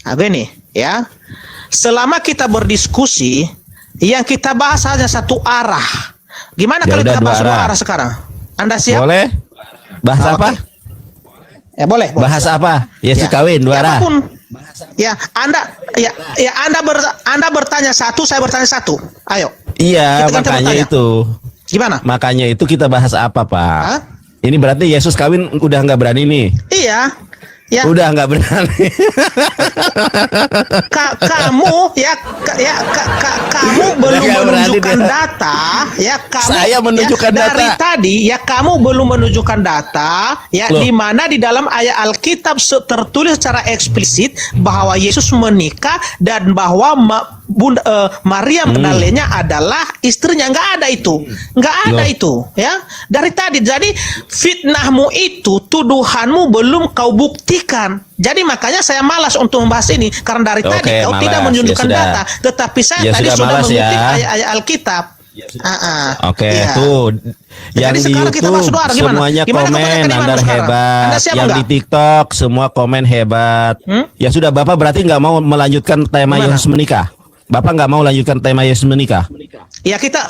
nah, gini ya. Selama kita berdiskusi, yang kita bahas hanya satu arah. Gimana Ya kalau udah, kita dua bahas dua arah. arah sekarang? Anda siap? Boleh? Bahas Ah, apa? oke. Ya boleh. Bahas apa? Yesus kawin dua arah. apapun. Ya, Anda bertanya satu, saya bertanya satu. Ayo. Iya, Kita ganti makanya bertanya. itu. Gimana? Makanya itu kita bahas apa, Pak? Hah? Ini berarti Yesus kawin udah nggak berani nih. Iya. Ya. Udah nggak berani. Kamu belum Nggak berani menunjukkan dia. data ya, kamu Saya menunjukkan ya, dari data. tadi ya, kamu belum menunjukkan data ya, Loh. di mana di dalam ayat Alkitab tertulis secara eksplisit bahwa Yesus menikah dan bahwa Maria Magdalena adalah istrinya. Nggak ada itu, nggak ada Loh. itu ya, dari tadi. Jadi fitnahmu itu, tuduhanmu belum kau buktikan. Jadi makanya saya malas untuk membahas ini karena dari tadi Oke, kau malas. tidak menunjukkan Ya sudah. data, tetapi saya Ya tadi sudah, sudah malas ya. mengutip ayat-ayat Alkitab. Oke, Iya. tuh yang Jadi di sekarang kita YouTube bahas dua arah. Gimana? semuanya Gimana kamu komen tanya Nandar mana sekarang? hebat. Anda siap Yang nggak? di TikTok semua komen hebat. Ya sudah, Bapak berarti nggak mau melanjutkan tema Gimana? Yesus menikah. Bapak nggak mau lanjutkan tema Yesus menikah. Ya kita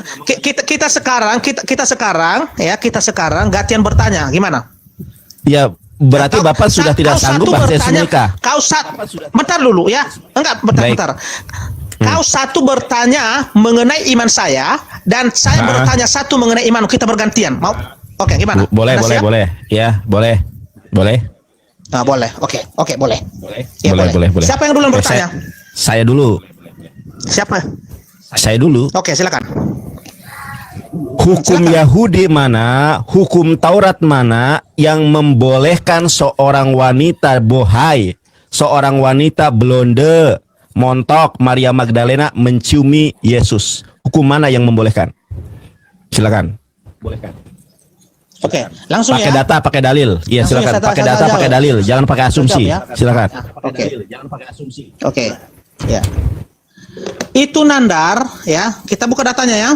sekarang gantian bertanya. Gimana? Ya berarti Kau- Bapak sudah kau tidak satu sanggup bahas Yesus bertanya, menikah. Bentar dulu ya. Enggak, Baik. bentar. Kau satu bertanya mengenai iman saya dan saya bertanya satu mengenai iman. Kita bergantian. Mau? Oke, gimana? Boleh, Anda siap? boleh. Ya, boleh. Nah, boleh. Oke, boleh. Ya, Boleh. Siapa yang dulu Oke, bertanya? Saya dulu. Siapa? Saya dulu. Oke, silakan. Hukum Yahudi mana, hukum Taurat mana yang membolehkan seorang wanita bohai, seorang wanita blonde, montok, Maria Magdalena menciumi Yesus? Hukum mana yang membolehkan? Silakan. Oke, langsung Pakai ya. data, pakai dalil. Iya, Langsung silakan. ya, Pakai saya data, jawab. pakai dalil. Jangan pakai asumsi. Jawab ya. Silakan. Oke. Ya. Itu Nandar ya. Kita buka datanya ya.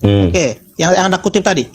Oke, yang Anda kutip tadi.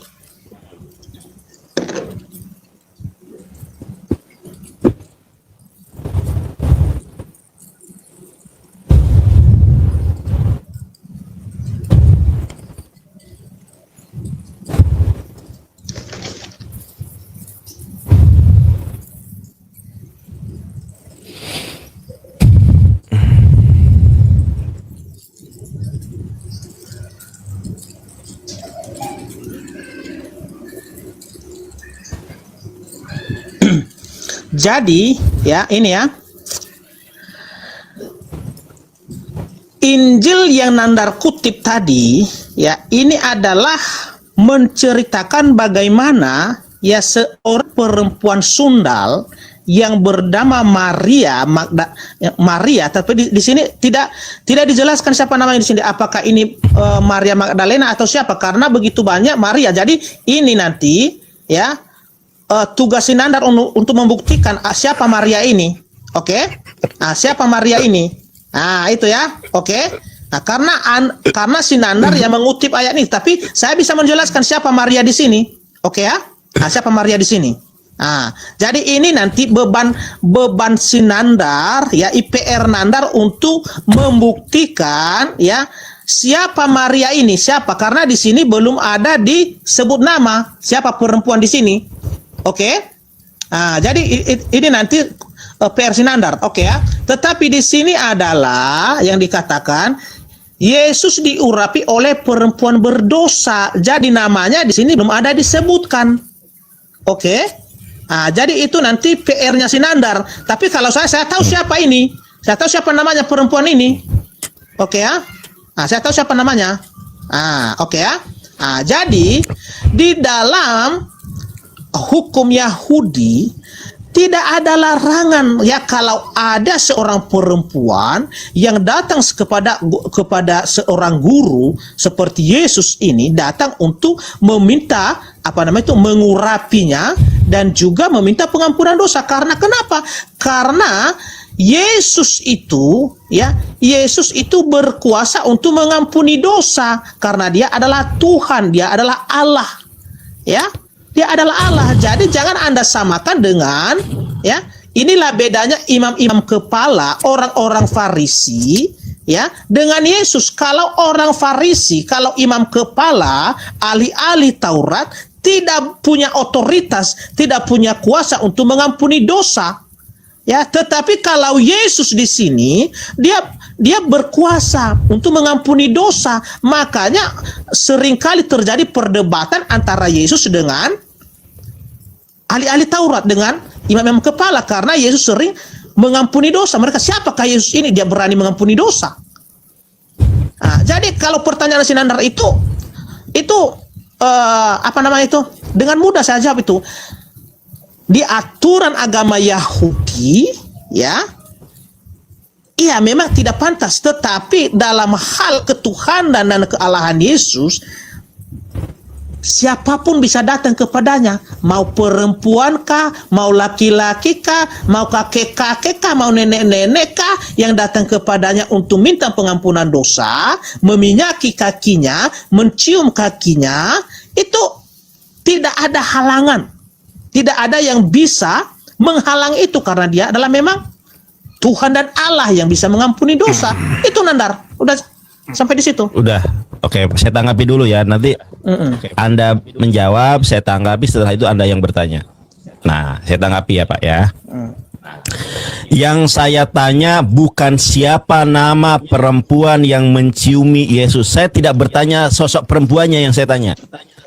Jadi ya ini ya, Injil yang Nandar kutip tadi ya, ini adalah menceritakan bagaimana ya seorang perempuan sundal yang bernama Maria, tapi di sini tidak dijelaskan siapa namanya di sini. Apakah ini Maria Magdalena atau siapa? Karena begitu banyak Maria. Jadi ini nanti ya tugas Sinandar untuk membuktikan siapa Maria ini. Oke? Nah, siapa Maria ini? Nah, itu ya. Oke? Nah, karena Sinandar yang mengutip ayat ini, tapi saya bisa menjelaskan siapa Maria di sini. Oke ya? Nah, siapa Maria di sini? Nah, jadi ini nanti beban Sinandar ya, IPR Nandar untuk membuktikan ya siapa Maria ini, siapa, karena di sini belum ada disebut nama siapa perempuan di sini. Oke? Nah, jadi ini nanti PR Sinandar. Oke ya. Tetapi di sini adalah yang dikatakan Yesus diurapi oleh perempuan berdosa. Jadi namanya di sini belum ada disebutkan. Oke? Nah, jadi itu nanti PR-nya Sinandar. Tapi kalau saya tahu siapa ini. Saya tahu siapa namanya perempuan ini. Oke ya? Nah, saya tahu siapa namanya. Nah, oke ya? Nah, jadi di dalam hukum Yahudi tidak ada larangan ya kalau ada seorang perempuan yang datang kepada seorang guru seperti Yesus ini, datang untuk meminta mengurapinya dan juga meminta pengampunan dosa. Karena kenapa? Karena Yesus itu berkuasa untuk mengampuni dosa karena dia adalah Tuhan, dia adalah Allah. Ya. Dia adalah Allah. Jadi jangan Anda samakan dengan ya, inilah bedanya imam-imam kepala, orang-orang Farisi ya, dengan Yesus. Kalau orang Farisi, kalau imam kepala, ahli-ahli Taurat tidak punya otoritas, tidak punya kuasa untuk mengampuni dosa. Ya, tetapi kalau Yesus di sini dia berkuasa untuk mengampuni dosa. Makanya seringkali terjadi perdebatan antara Yesus dengan ahli-ahli Taurat, dengan imam-imam kepala, karena Yesus sering mengampuni dosa. Mereka, siapakah Yesus ini? Dia berani mengampuni dosa. Nah, jadi kalau pertanyaan Sinandar itu dengan mudah saya jawab itu. Di aturan agama Yahudi ya, iya memang tidak pantas, tetapi dalam hal ketuhanan dan kealahan Yesus, siapapun bisa datang kepadanya, mau perempuan kah, mau laki-laki kah, mau kakek-kakek kah, mau nenek-nenek kah, yang datang kepadanya untuk minta pengampunan dosa, meminyaki kakinya, mencium kakinya, itu tidak ada halangan. Tidak ada yang bisa menghalang itu, karena dia adalah memang Tuhan dan Allah yang bisa mengampuni dosa. Itu Nandar. Udah sampai di situ. Udah. Oke, saya tanggapi dulu ya. Nanti Anda menjawab, saya tanggapi, setelah itu Anda yang bertanya. Nah, saya tanggapi ya, Pak ya. Yang saya tanya bukan siapa nama perempuan yang menciumi Yesus. Saya tidak bertanya sosok perempuannya yang saya tanya.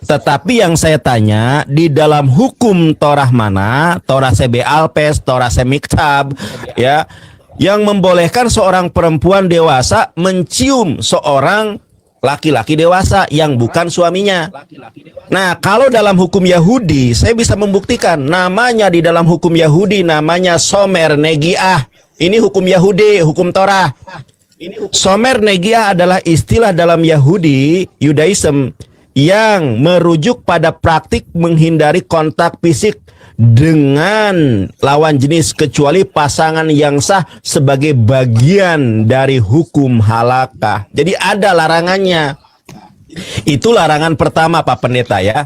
Tetapi yang saya tanya, di dalam hukum Torah mana, Torah Sebe Alpes, Torah Semiktab, ya, yang membolehkan seorang perempuan dewasa mencium seorang laki-laki dewasa yang bukan suaminya. Nah, kalau dalam hukum Yahudi, saya bisa membuktikan namanya di dalam hukum Yahudi namanya Somer Negiah. Ini hukum Yahudi, hukum Torah. Somer Negiah adalah istilah dalam Yahudi, Judaism, yang merujuk pada praktik menghindari kontak fisik dengan lawan jenis kecuali pasangan yang sah sebagai bagian dari hukum halakah. Jadi ada larangannya. Itu larangan pertama, Pak Pendeta ya.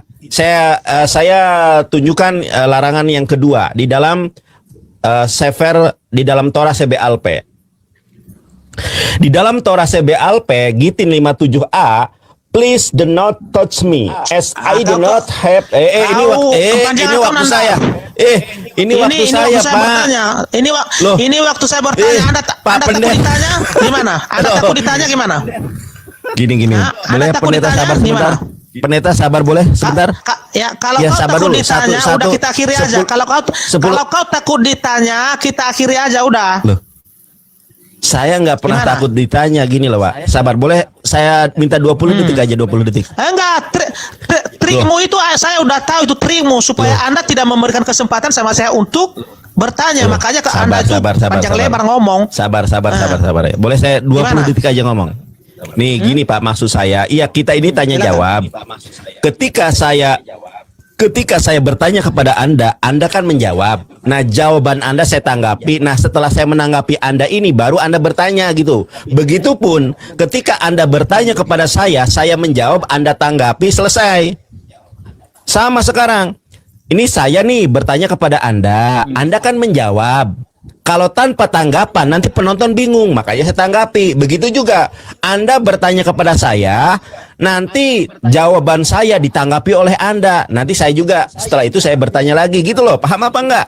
Saya tunjukkan larangan yang kedua di dalam Sefer, di dalam Torah Sebe Alpe. Di dalam Torah Sebe Alpe Gitin 57a, please do not touch me as I do not have ini waktu saya. Ini waktu saya, Pak. Ini waktu saya bertanya. Anda takut ditanya gimana? Anda takut ditanya gimana? Gini. Boleh Pendeta sabar sebentar? Pendeta sabar boleh sebentar? Ya, kalau Ya, kau sabar takut dulu. ditanya, Satu, udah kita akhiri aja. Kalau kau takut ditanya, kita akhiri aja udah. Loh. Saya nggak pernah Gimana? takut ditanya gini loh, Pak. Sabar boleh saya minta 20 detik aja, 20 detik. Enggak, trikmu itu saya udah tahu itu trikmu supaya Anda tidak memberikan kesempatan sama saya untuk bertanya. Loh, Makanya ke sabar, Anda itu sabar, panjang sabar. lebar ngomong. Sabar. Boleh saya 20 Gimana? detik aja ngomong. Nih gini Pak, maksud saya, iya kita ini tanya jawab. Ketika saya bertanya kepada Anda kan menjawab. Nah, jawaban Anda saya tanggapi. Nah, setelah saya menanggapi Anda ini, baru Anda bertanya gitu. Begitupun ketika Anda bertanya kepada saya menjawab, Anda tanggapi, selesai. Sama sekarang. Ini saya nih bertanya kepada Anda kan menjawab. Kalau tanpa tanggapan nanti penonton bingung, makanya saya tanggapi. Begitu juga Anda bertanya kepada saya, nanti jawaban saya ditanggapi oleh Anda. Nanti saya juga setelah itu saya bertanya lagi gitu loh. Paham apa enggak?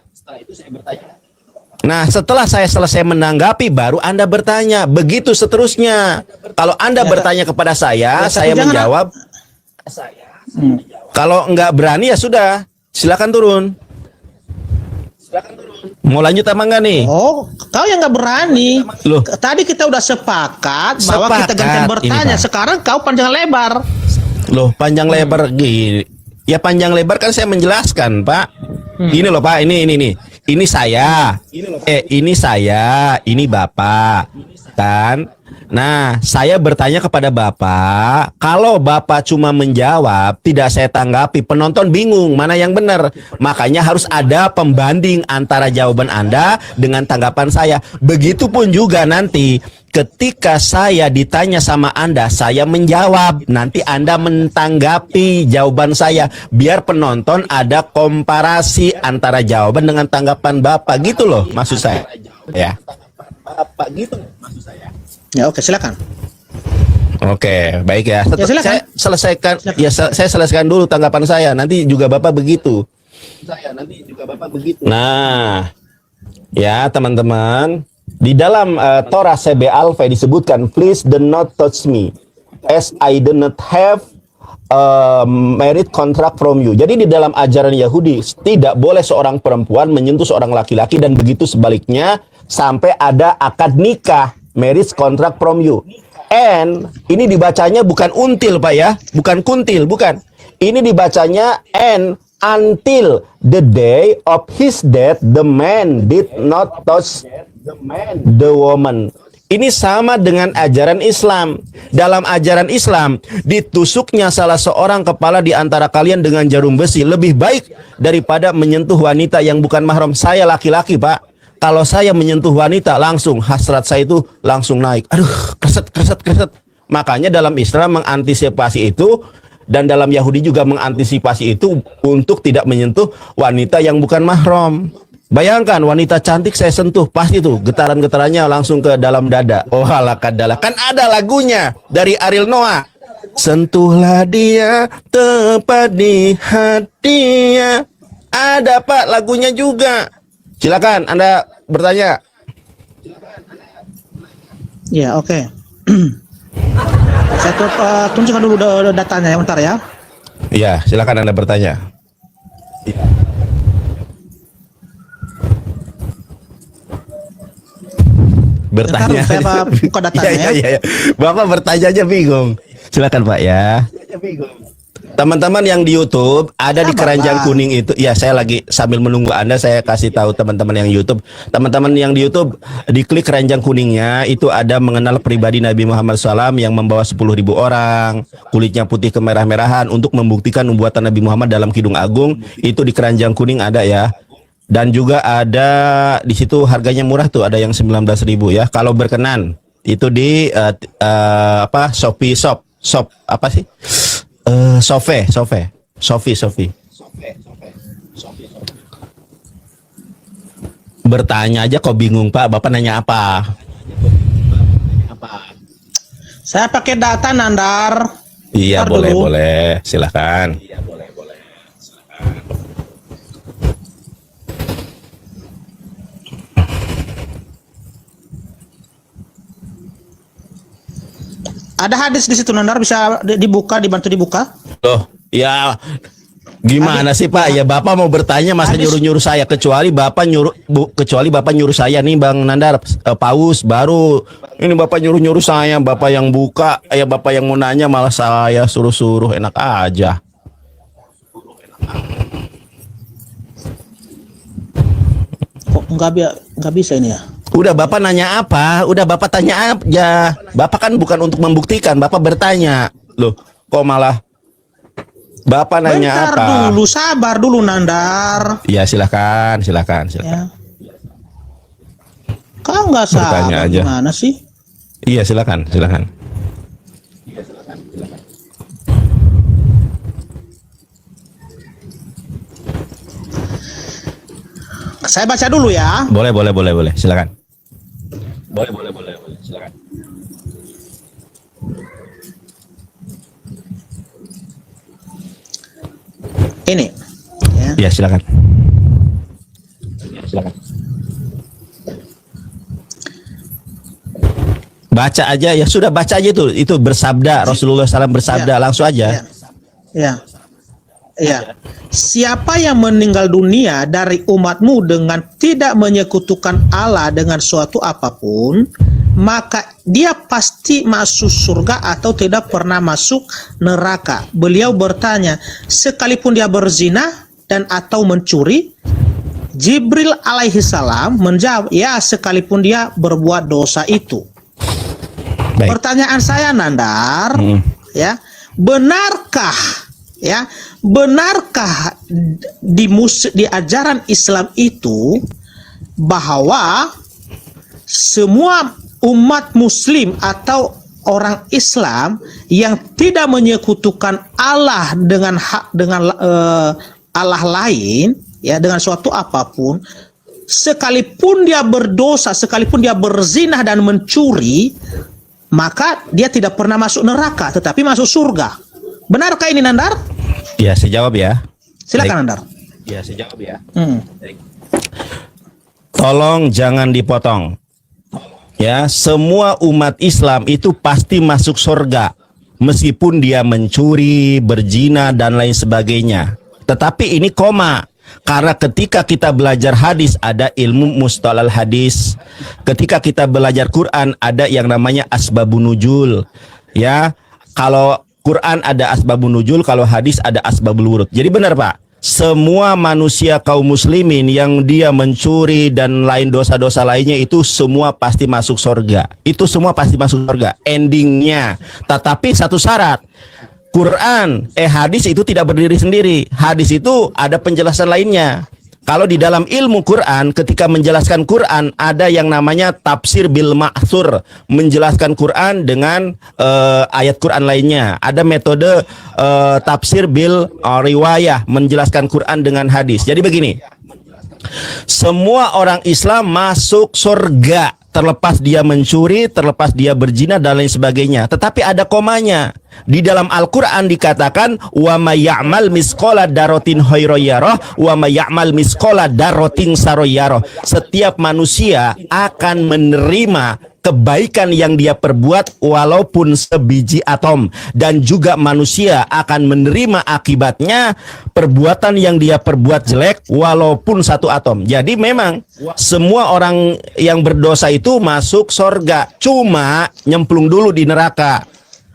Nah, setelah saya selesai menanggapi baru Anda bertanya. Begitu seterusnya. Kalau Anda bertanya kepada saya menjawab. Kalau enggak berani ya sudah, silakan turun. Mau lanjut apa enggak nih? Oh, kau yang nggak berani. Loh. Tadi kita udah sepakat bahwa kita gantian Sepakat, bertanya. ini, Pak. Sekarang kau panjang lebar. Loh, panjang lebar gini. Ya panjang lebar kan saya menjelaskan, Pak. Gini loh, Pak, ini. Ini saya. Ini saya, ini Bapak. Kan? Nah, saya bertanya kepada Bapak, kalau Bapak cuma menjawab, tidak saya tanggapi, penonton bingung mana yang benar. Makanya harus ada pembanding antara jawaban Anda dengan tanggapan saya. Begitupun juga nanti ketika saya ditanya sama Anda, saya menjawab, nanti Anda mentanggapi jawaban saya, biar penonton ada komparasi antara jawaban dengan tanggapan Bapak, gitu loh maksud saya. Ya. Bapak gitu maksud saya. Ya, oke, silakan. Oke, baik ya. Ya, silakan. Saya selesaikan. Ya, saya selesaikan dulu tanggapan saya. Nanti juga Bapak begitu. Nah, ya teman-teman, di dalam Torah CB Alpha disebutkan, please do not touch me, as I do not have marriage contract from you. Jadi di dalam ajaran Yahudi tidak boleh seorang perempuan menyentuh seorang laki-laki, dan begitu sebaliknya sampai ada akad nikah, marriage contract from you. And ini dibacanya bukan until, Pak ya, bukan kuntil, bukan. Ini dibacanya and until the day of his death the man did not touch the woman. Ini sama dengan ajaran Islam. Dalam ajaran Islam, ditusuknya salah seorang kepala di antara kalian dengan jarum besi lebih baik daripada menyentuh wanita yang bukan mahram. Saya laki-laki, Pak. Kalau saya menyentuh wanita, langsung hasrat saya itu langsung naik. Aduh, kreset. Makanya dalam Islam mengantisipasi itu, dan dalam Yahudi juga mengantisipasi itu untuk tidak menyentuh wanita yang bukan mahram. Bayangkan wanita cantik saya sentuh, pasti tuh getaran-getarannya langsung ke dalam dada. Oh halakadalah, kan ada lagunya dari Ariel Noah. Sentuhlah dia tepat di hatinya. Ada, Pak, lagunya juga. Silakan Anda bertanya. Ya, oke. Saya tunjukkan dulu datanya ya, bentar ya. Iya, silakan Anda bertanya. Bertanya. Bentar, saya buka datanya Iya. Bapak bertanya aja bingung. Silakan, Pak ya. Teman-teman yang di YouTube ada di keranjang kuning itu. Ya, saya lagi sambil menunggu Anda, saya kasih tahu teman-teman yang YouTube. Teman-teman yang di YouTube, diklik keranjang kuningnya, itu ada mengenal pribadi Nabi Muhammad SAW yang membawa 10.000 orang, kulitnya putih kemerah-merahan, untuk membuktikan nubuatan Nabi Muhammad dalam Kidung Agung. Itu di keranjang kuning ada ya. Dan juga ada di situ harganya murah tuh, ada yang 19.000 ya. Kalau berkenan itu di Shopee shop apa sih? Shopee. Bertanya aja kok bingung, Pak. Bapak nanya apa? Saya pakai data, Nandar. Iya, Ntar boleh, dulu. boleh. Silakan. Ada hadis di situ Nandar, bisa dibuka, dibantu dibuka. Loh, ya gimana sih Pak? Ya Bapak mau bertanya masa Hadis. nyuruh-nyuruh saya, kecuali Bapak nyuruh saya nih Bang Nandar, Paus baru ini Bapak nyuruh-nyuruh saya, Bapak yang buka, ya Bapak yang mau nanya malah saya suruh-suruh, enak aja. Kok nggak bisa ini ya? Udah Bapak nanya apa? Udah Bapak tanya aja. Bapak kan bukan untuk membuktikan, Bapak bertanya. Loh, kok malah Bapak nanya Bentar apa? dulu, sabar dulu Nandar. Ya silakan. Ya. Kau nggak Bertanya sabar aja. gimana sih? Iya silakan. Saya baca dulu ya. Boleh. Silakan. Boleh. Silakan. Ini. Ya. Ya silakan. Baca aja ya, sudah baca aja itu bersabda Rasulullah SAW bersabda, Ya. langsung aja. Ya. Siapa yang meninggal dunia dari umatmu dengan tidak menyekutukan Allah dengan suatu apapun, maka dia pasti masuk surga atau tidak pernah masuk neraka. Beliau bertanya, sekalipun dia berzina dan atau mencuri? Jibril alaihi salam menjawab, ya sekalipun dia berbuat dosa itu. Baik. Pertanyaan saya Nandar, ya, benarkah di ajaran Islam itu bahwa semua umat Muslim atau orang Islam yang tidak menyekutukan Allah dengan Allah lain, ya, dengan suatu apapun, sekalipun dia berdosa, sekalipun dia berzina dan mencuri, maka dia tidak pernah masuk neraka, tetapi masuk surga. Benarkah ini Nandar? Ya saya jawab ya. Silakan Nandar. Ya saya jawab ya. Hmm. Tolong jangan dipotong. Ya, semua umat Islam itu pasti masuk surga meskipun dia mencuri, berzina dan lain sebagainya. Tetapi ini koma. Karena ketika kita belajar hadis ada ilmu mustalahal hadis. Ketika kita belajar Quran ada yang namanya asbabun nuzul. Ya, kalau Quran ada asbabun nuzul, kalau hadis ada asbabul wurud. Jadi benar Pak, semua manusia kaum muslimin yang dia mencuri dan lain dosa-dosa lainnya itu semua pasti masuk surga. Itu semua pasti masuk surga endingnya. Tetapi satu syarat, hadis itu tidak berdiri sendiri. Hadis itu ada penjelasan lainnya. Kalau di dalam ilmu Quran, ketika menjelaskan Quran ada yang namanya tafsir bil ma'thur, menjelaskan Quran dengan ayat Quran lainnya. Ada metode tafsir bil riwayah, menjelaskan Quran dengan hadis. Jadi begini, semua orang Islam masuk surga, terlepas dia mencuri, terlepas dia berzina dan lain sebagainya. Tetapi ada komanya. Di dalam Al-Quran dikatakan, wa may ya'mal misqala darotin khairan wa may ya'mal misqala darotin saroyaro. Setiap manusia akan menerima kebaikan yang dia perbuat walaupun sebiji atom, dan juga manusia akan menerima akibatnya perbuatan yang dia perbuat jelek walaupun satu atom. Jadi memang semua orang yang berdosa itu masuk surga, cuma nyemplung dulu di neraka.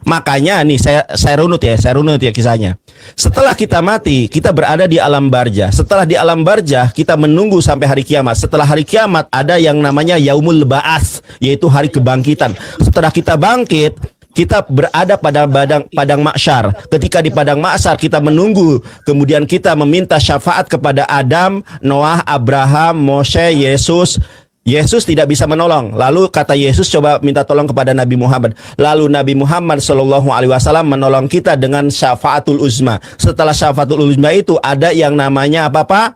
Makanya nih saya runut ya kisahnya. Setelah kita mati, kita berada di alam barzah. Setelah di alam barzah, kita menunggu sampai hari kiamat. Setelah hari kiamat ada yang namanya yaumul ba'ats, yaitu hari kebangkitan. Setelah kita bangkit, kita berada pada padang mahsyar. Ketika di padang mahsyar kita menunggu, kemudian kita meminta syafaat kepada Adam, Noah, Abraham, Moshe, Yesus. Yesus tidak bisa menolong. Lalu kata Yesus, coba minta tolong kepada Nabi Muhammad. Lalu Nabi Muhammad SAW menolong kita dengan syafaatul uzma. Setelah syafaatul uzma itu ada yang namanya apa Pak?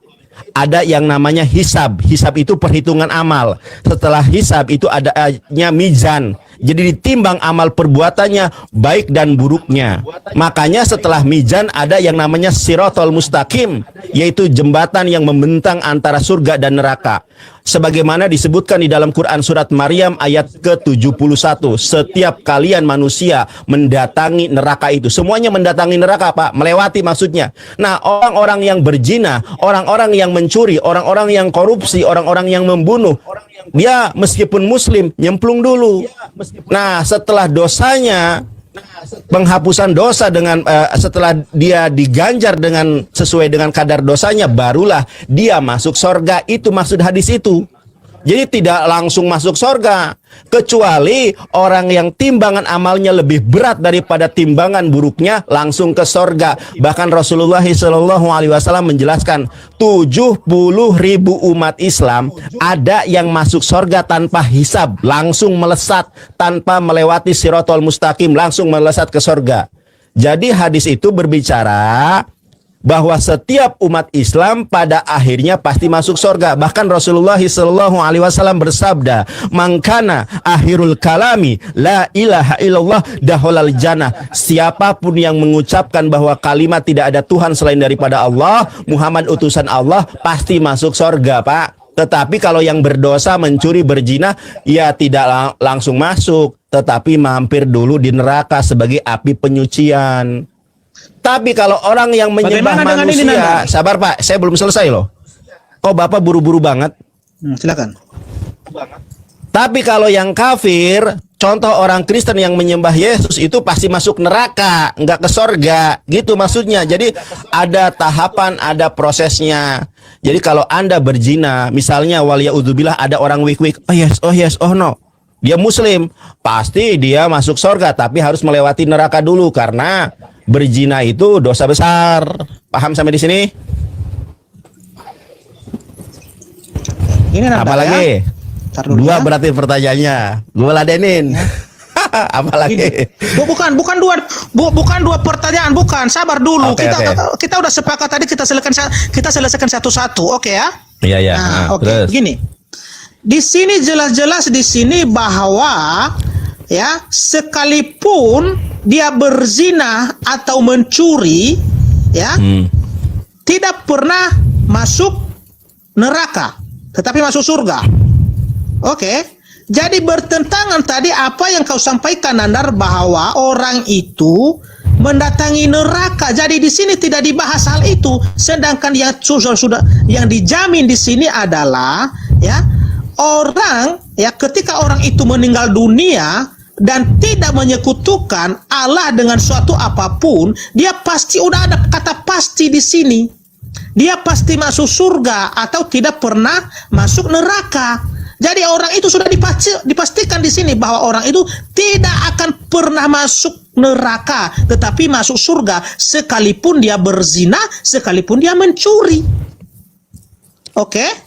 Ada yang namanya hisab. Hisab itu perhitungan amal. Setelah hisab itu adanya mizan. Jadi ditimbang amal perbuatannya baik dan buruknya. Makanya setelah mizan ada yang namanya siratal mustaqim, yaitu jembatan yang membentang antara surga dan neraka. sebagaimana disebutkan di dalam Quran surat Maryam ayat ke-71. Setiap kalian manusia mendatangi neraka itu. Semuanya mendatangi neraka, Pak. Melewati maksudnya. Nah, orang-orang yang berzina, orang-orang yang mencuri, orang-orang yang korupsi, orang-orang yang membunuh, dia meskipun muslim nyemplung dulu. Nah, setelah dosanya, penghapusan dosa dengan setelah dia diganjar dengan sesuai dengan kadar dosanya, barulah dia masuk sorga. Itu maksud hadis itu. Jadi tidak langsung masuk sorga, kecuali orang yang timbangan amalnya lebih berat daripada timbangan buruknya langsung ke sorga. Bahkan Rasulullah SAW menjelaskan 70.000 umat Islam ada yang masuk sorga tanpa hisab, langsung melesat tanpa melewati Shirathul Mustaqim, langsung melesat ke sorga. Jadi hadis itu berbicara bahwa setiap umat Islam pada akhirnya pasti masuk surga. Bahkan Rasulullah SAW bersabda, "Mangkana akhirul kalami la ilaha illallah daholal jannah." Siapapun yang mengucapkan bahwa kalimat tidak ada Tuhan selain daripada Allah, Muhammad utusan Allah, pasti masuk surga, Pak. Tetapi kalau yang berdosa, mencuri, berzina, ya tidak langsung masuk, tetapi mampir dulu di neraka sebagai api penyucian. Tapi kalau orang yang menyembah manusia, sabar Pak, saya belum selesai loh. Kok Bapak buru-buru banget? Silakan. Tapi kalau yang kafir, contoh orang Kristen yang menyembah Yesus itu pasti masuk neraka, nggak ke sorga, gitu maksudnya. Jadi ada tahapan, ada prosesnya. Jadi kalau Anda berzina, misalnya waliyadzubillah ada orang wik-wik, oh yes, oh no. Dia muslim, pasti dia masuk sorga, tapi harus melewati neraka dulu karena berzina itu dosa besar. Paham sampai di sini? Ini apalagi? Ya. Dua berarti pertanyaannya. Gue ladenin. Apalagi? Bukan dua pertanyaan, bukan. Sabar dulu. Okay, kita udah sepakat tadi, kita selesaikan satu-satu. Oke ya? Iya. Nah, oke. Gini. Di sini jelas-jelas di sini bahwa ya, sekalipun dia berzina atau mencuri, ya, tidak pernah masuk neraka, tetapi masuk surga. Oke. Jadi bertentangan tadi apa yang kau sampaikan, Nandar, bahwa orang itu mendatangi neraka. Jadi di sini tidak dibahas hal itu. Sedangkan yang sudah yang dijamin di sini adalah ya, orang ya, ketika orang itu meninggal dunia dan tidak menyekutukan Allah dengan suatu apapun, dia pasti, udah ada kata pasti di sini. Dia pasti masuk surga atau tidak pernah masuk neraka. Jadi orang itu sudah dipastikan di sini bahwa orang itu tidak akan pernah masuk neraka, tetapi masuk surga sekalipun dia berzina, sekalipun dia mencuri. Oke?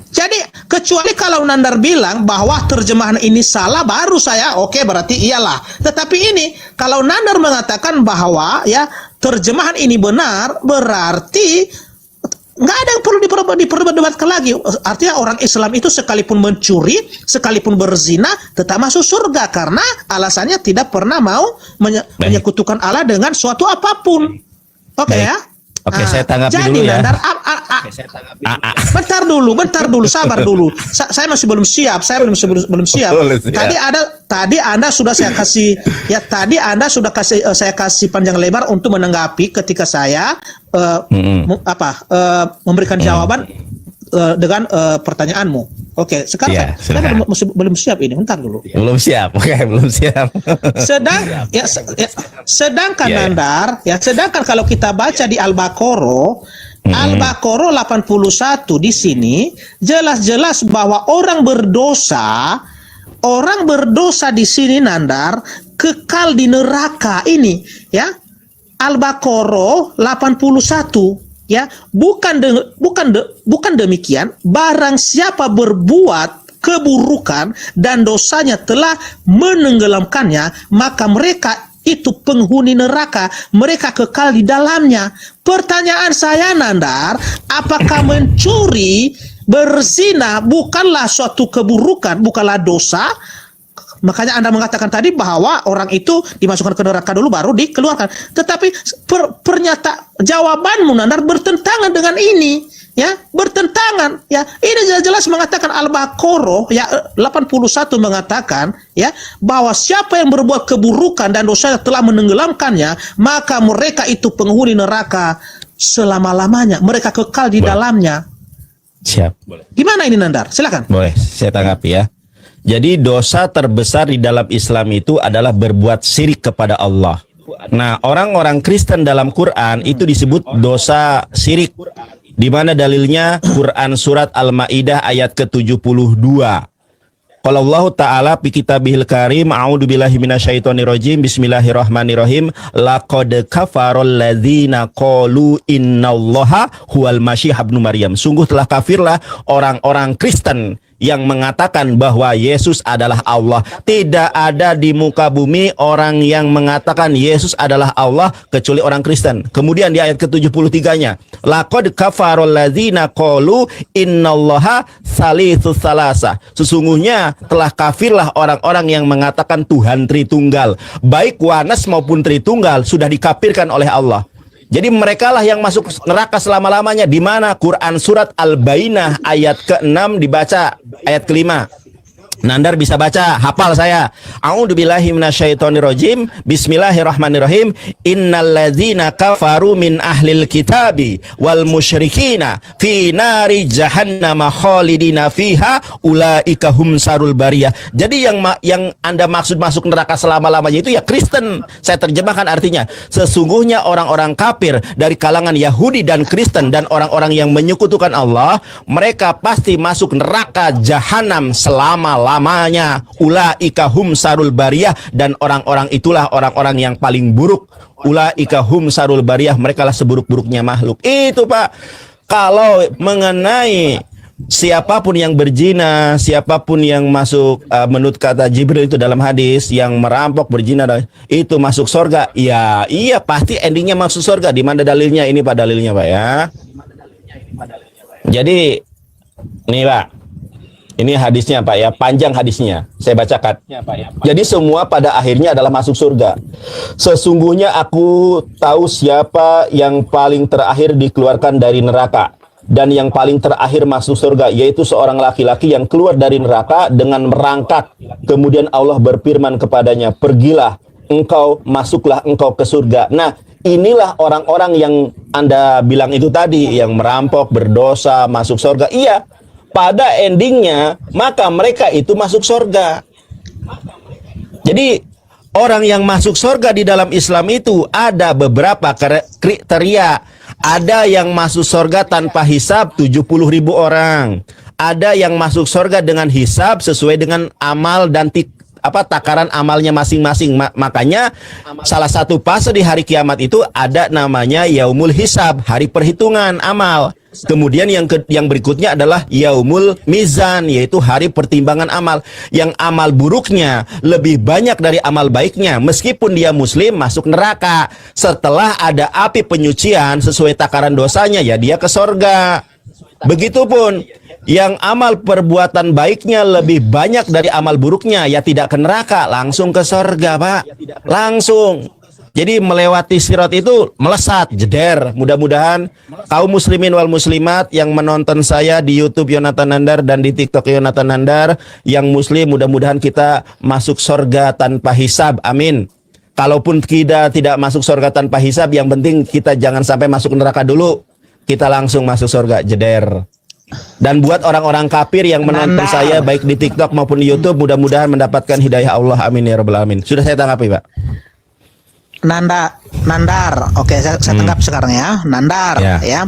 Jadi kecuali kalau Nandar bilang bahwa terjemahan ini salah, baru saya oke, berarti iyalah. Tetapi ini kalau Nandar mengatakan bahwa ya terjemahan ini benar, berarti nggak ada yang perlu diperdebatkan lagi. Artinya orang Islam itu sekalipun mencuri, sekalipun berzina, tetap masuk surga karena alasannya tidak pernah mau menyekutukan Allah dengan suatu apapun. Oke ya? Oke, saya tanggapi jadi, dulu ya. Nandar, bentar dulu, sabar dulu. Saya masih belum siap. Belum siap. Tadi Anda sudah saya kasih saya kasih panjang lebar untuk menanggapi ketika saya memberikan jawaban dengan pertanyaanmu. Oke, sekarang saya belum siap ini. Bentar dulu. Belum siap. Oke, belum siap. Sedangkan Nandar, ya, sedangkan kalau kita baca di Al-Baqarah 81 di sini jelas-jelas bahwa orang berdosa di sini, Nandar, kekal di neraka ini, ya. Al-Baqarah 81. Ya, bukan demikian. Barang siapa berbuat keburukan dan dosanya telah menenggelamkannya, maka mereka itu penghuni neraka, mereka kekal di dalamnya. Pertanyaan saya, Nandar, apakah mencuri, berzina bukanlah suatu keburukan, bukanlah dosa? Makanya Anda mengatakan tadi bahwa orang itu dimasukkan ke neraka dulu baru dikeluarkan. Tetapi jawabanmu, Nandar, bertentangan dengan ini. ya bertentangan. Ya, ini jelas mengatakan Al-Baqarah ya 81 mengatakan ya bahwa siapa yang berbuat keburukan dan dosa telah menenggelamkannya, maka mereka itu penghuni neraka selama-lamanya. Mereka kekal di dalamnya. Siap. Gimana ini Nandar? Silakan. Boleh, saya tanggapi ya. Jadi dosa terbesar di dalam Islam itu adalah berbuat syirik kepada Allah. Nah, orang-orang Kristen dalam Quran itu disebut dosa syirik. Di mana dalilnya? Quran surat Al-Maidah ayat ke-72. Qala Allah Ta'ala fi kitabihil karim, a'udzubillahi minasyaitonirrajim, bismillahirrahmanirrahim, laqad kafarol ladzina qalu innallaha huwal masih ibnu Maryam. Sungguh telah kafirlah orang-orang Kristen yang mengatakan bahwa Yesus adalah Allah. Tidak ada di muka bumi orang yang mengatakan Yesus adalah Allah kecuali orang Kristen. Kemudian di ayat ke-73-nya, laqad kafarol ladzina qalu innallaha salisus salasa. Sesungguhnya telah kafirlah orang-orang yang mengatakan Tuhan Tritunggal. Baik Wanas maupun Tritunggal sudah dikafirkan oleh Allah. Jadi mereka lah yang masuk neraka selama-lamanya. Di mana? Quran surat Al-Bainah ayat ke-6 dibaca ayat ke-5. Nandar bisa baca, hafal saya. A'udzubillahi minasyaitonirrajim. Bismillahirrahmanirrahim. Innalladzina kafaru min ahlil kitabi wal musyrikina fi nari jahannama khalidina fiha ulaika hum sarul bariyah. Jadi yang Anda maksud masuk neraka selama-lamanya itu ya Kristen. Saya terjemahkan artinya. Sesungguhnya orang-orang kafir dari kalangan Yahudi dan Kristen dan orang-orang yang menyekutukan Allah, mereka pasti masuk neraka jahanam selama-lamanya. Ulaika hum sarul bariyah, dan orang-orang itulah orang-orang yang paling buruk. Ulaika hum sarul bariyah, mereka lah seburuk-buruknya makhluk. Itu Pak. Kalau mengenai siapapun yang berzina, siapapun yang masuk menurut kata Jibril itu dalam hadis, yang merampok, berzina itu masuk surga. Ya, iya pasti endingnya masuk surga. Di mana dalilnya? Ini Pak dalilnya Pak ya. Jadi nih Pak, ini hadisnya Pak ya, panjang hadisnya. Saya bacakan. Jadi semua pada akhirnya adalah masuk surga. Sesungguhnya aku tahu siapa yang paling terakhir dikeluarkan dari neraka dan yang paling terakhir masuk surga, yaitu seorang laki-laki yang keluar dari neraka dengan merangkak. Kemudian Allah berfirman kepadanya, pergilah engkau, masuklah engkau ke surga. Nah, inilah orang-orang yang Anda bilang itu tadi, yang merampok, berdosa, masuk surga. Iya, pada endingnya maka mereka itu masuk surga. Jadi orang yang masuk surga di dalam Islam itu ada beberapa kriteria. Ada yang masuk surga tanpa hisab 70.000 orang. Ada yang masuk surga dengan hisab sesuai dengan amal dan takaran amalnya masing-masing. Makanya salah satu fase di hari kiamat itu ada namanya yaumul hisab, hari perhitungan amal. Kemudian yang berikutnya adalah yaumul mizan, yaitu hari pertimbangan amal. Yang amal buruknya lebih banyak dari amal baiknya, meskipun dia muslim masuk neraka. Setelah ada api penyucian sesuai takaran dosanya, ya dia ke surga. Begitupun yang amal perbuatan baiknya lebih banyak dari amal buruknya, ya tidak ke neraka, langsung ke surga Pak. Langsung. Jadi melewati sirat itu melesat, jeder. Mudah-mudahan kaum muslimin wal muslimat yang menonton saya di YouTube Yonatan Nandar dan di TikTok Yonatan Nandar, yang muslim, mudah-mudahan kita masuk surga tanpa hisab. Amin. Kalaupun kita tidak masuk surga tanpa hisab, yang penting kita jangan sampai masuk neraka dulu. Kita langsung masuk surga, jeder. Dan buat orang-orang kafir yang menonton saya baik di TikTok maupun di YouTube, mudah-mudahan mendapatkan hidayah Allah. Amin ya rabbal alamin. Sudah saya tanggapi Pak. Nandar, oke, saya tanggap sekarang ya, Nandar, ya.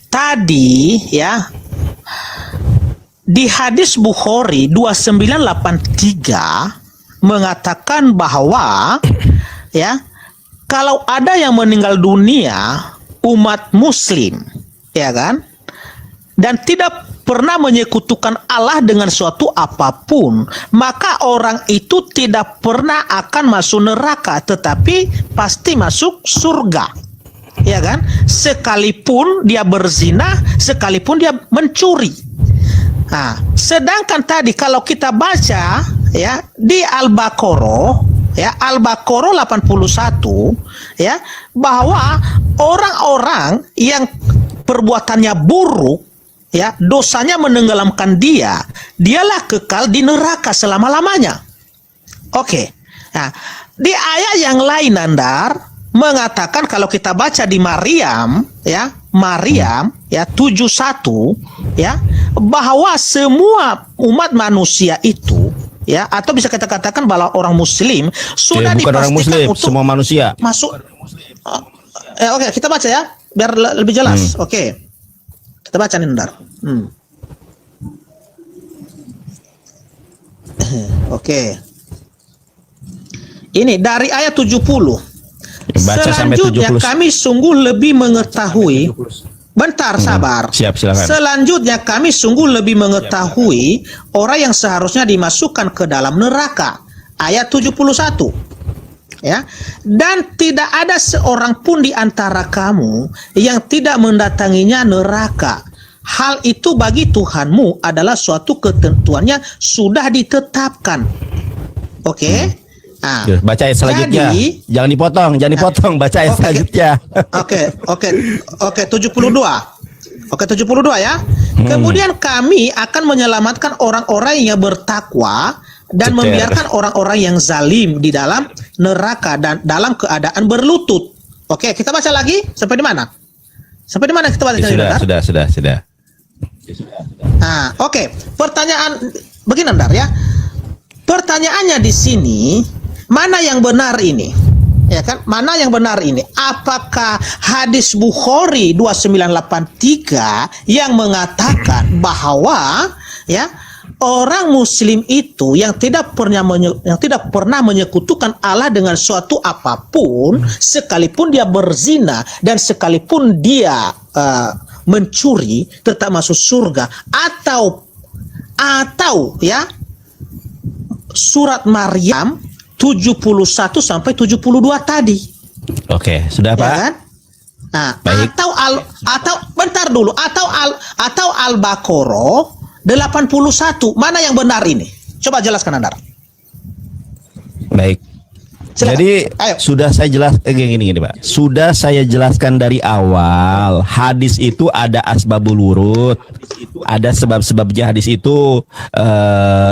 Tadi ya di hadis Bukhari 2983 mengatakan bahwa ya kalau ada yang meninggal dunia umat Muslim, ya kan, dan tidak pernah menyekutukan Allah dengan suatu apapun, maka orang itu tidak pernah akan masuk neraka, tetapi pasti masuk surga, ya kan? Sekalipun dia berzina, sekalipun dia mencuri. Nah, sedangkan tadi kalau kita baca ya di Al-Baqarah, ya Al-Baqarah 81, ya, bahwa orang-orang yang perbuatannya buruk, ya, dosanya menenggelamkan dia, dialah kekal di neraka selama-lamanya. Oke. Nah, di ayat yang lain Nandar mengatakan kalau kita baca di Maryam ya 71 ya, bahwa semua umat manusia itu ya, atau bisa kita katakan bahwa orang muslim sudah bukan orang dipastikan muslim, untuk semua manusia. masuk. Oke, kita baca ya biar lebih jelas. Oke. Kita baca nih Nandar. Oke. Ini dari ayat 70. Baca sampai Selanjutnya 70. kami sungguh lebih mengetahui. Bentar, sabar. Siap, silakan. Selanjutnya kami sungguh lebih mengetahui orang yang seharusnya dimasukkan ke dalam neraka. Ayat 71. Ya. Dan tidak ada seorang pun di antara kamu yang tidak mendatanginya neraka. Hal itu bagi Tuhanmu adalah suatu ketentuannya sudah ditetapkan. Oke? Nah, Baca ayat selanjutnya. Jangan dipotong, baca ayat selanjutnya. Oke, 72. Oke, 72 ya. Kemudian kami akan menyelamatkan orang-orang yang bertakwa dan membiarkan orang-orang yang zalim di dalam neraka dan dalam keadaan berlutut. Oke, kita baca lagi sampai di mana? Sampai di mana kita baca? Sudah. Nah, oke. Pertanyaan begini Nandar ya. Pertanyaannya di sini, mana yang benar ini? Ya kan? Mana yang benar ini? Apakah hadis Bukhari 2983 yang mengatakan bahwa ya orang muslim itu yang tidak pernah menyekutukan Allah dengan suatu apapun, sekalipun dia berzina dan sekalipun dia mencuri tetap masuk surga, atau ya surat Maryam 71 sampai 72 tadi. Oke, sudah Pak. Ya kan? Nah, Baik. atau bentar dulu, atau Al-Baqarah 81. Mana yang benar ini? Coba jelaskan Anda. Baik. Silakan. Jadi Ayo. sudah saya gini Pak. Sudah saya jelaskan dari awal. Hadis itu ada asbabul wurud, ada sebab-sebabnya hadis itu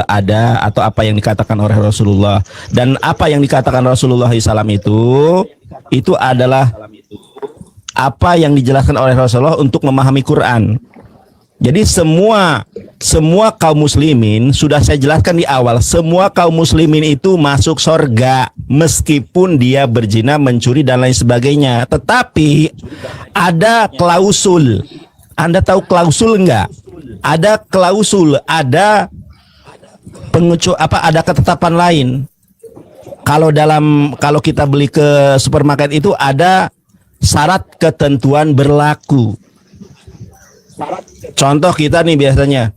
ada atau apa yang dikatakan oleh Rasulullah, dan apa yang dikatakan Rasulullah SAW itu adalah apa yang dijelaskan oleh Rasulullah untuk memahami Quran. Jadi semua kaum muslimin sudah saya jelaskan di awal, semua kaum muslimin itu masuk surga meskipun dia berzina, mencuri dan lain sebagainya. Tetapi ada klausul. Anda tahu klausul enggak? Ada klausul, ada ada ketetapan lain. Kalau kita beli ke supermarket itu ada syarat ketentuan berlaku. Contoh kita nih biasanya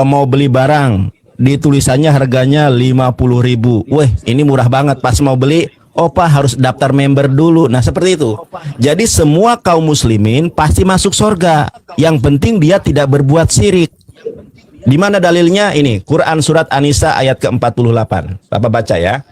mau beli barang, ditulisannya harganya 50.000. Weh, ini murah banget. Pas mau beli, Pak harus daftar member dulu. Nah, seperti itu. Jadi semua kaum muslimin pasti masuk surga. Yang penting dia tidak berbuat syirik. Di mana dalilnya? Ini Quran surat An-Nisa ayat ke-48. Bapak baca ya.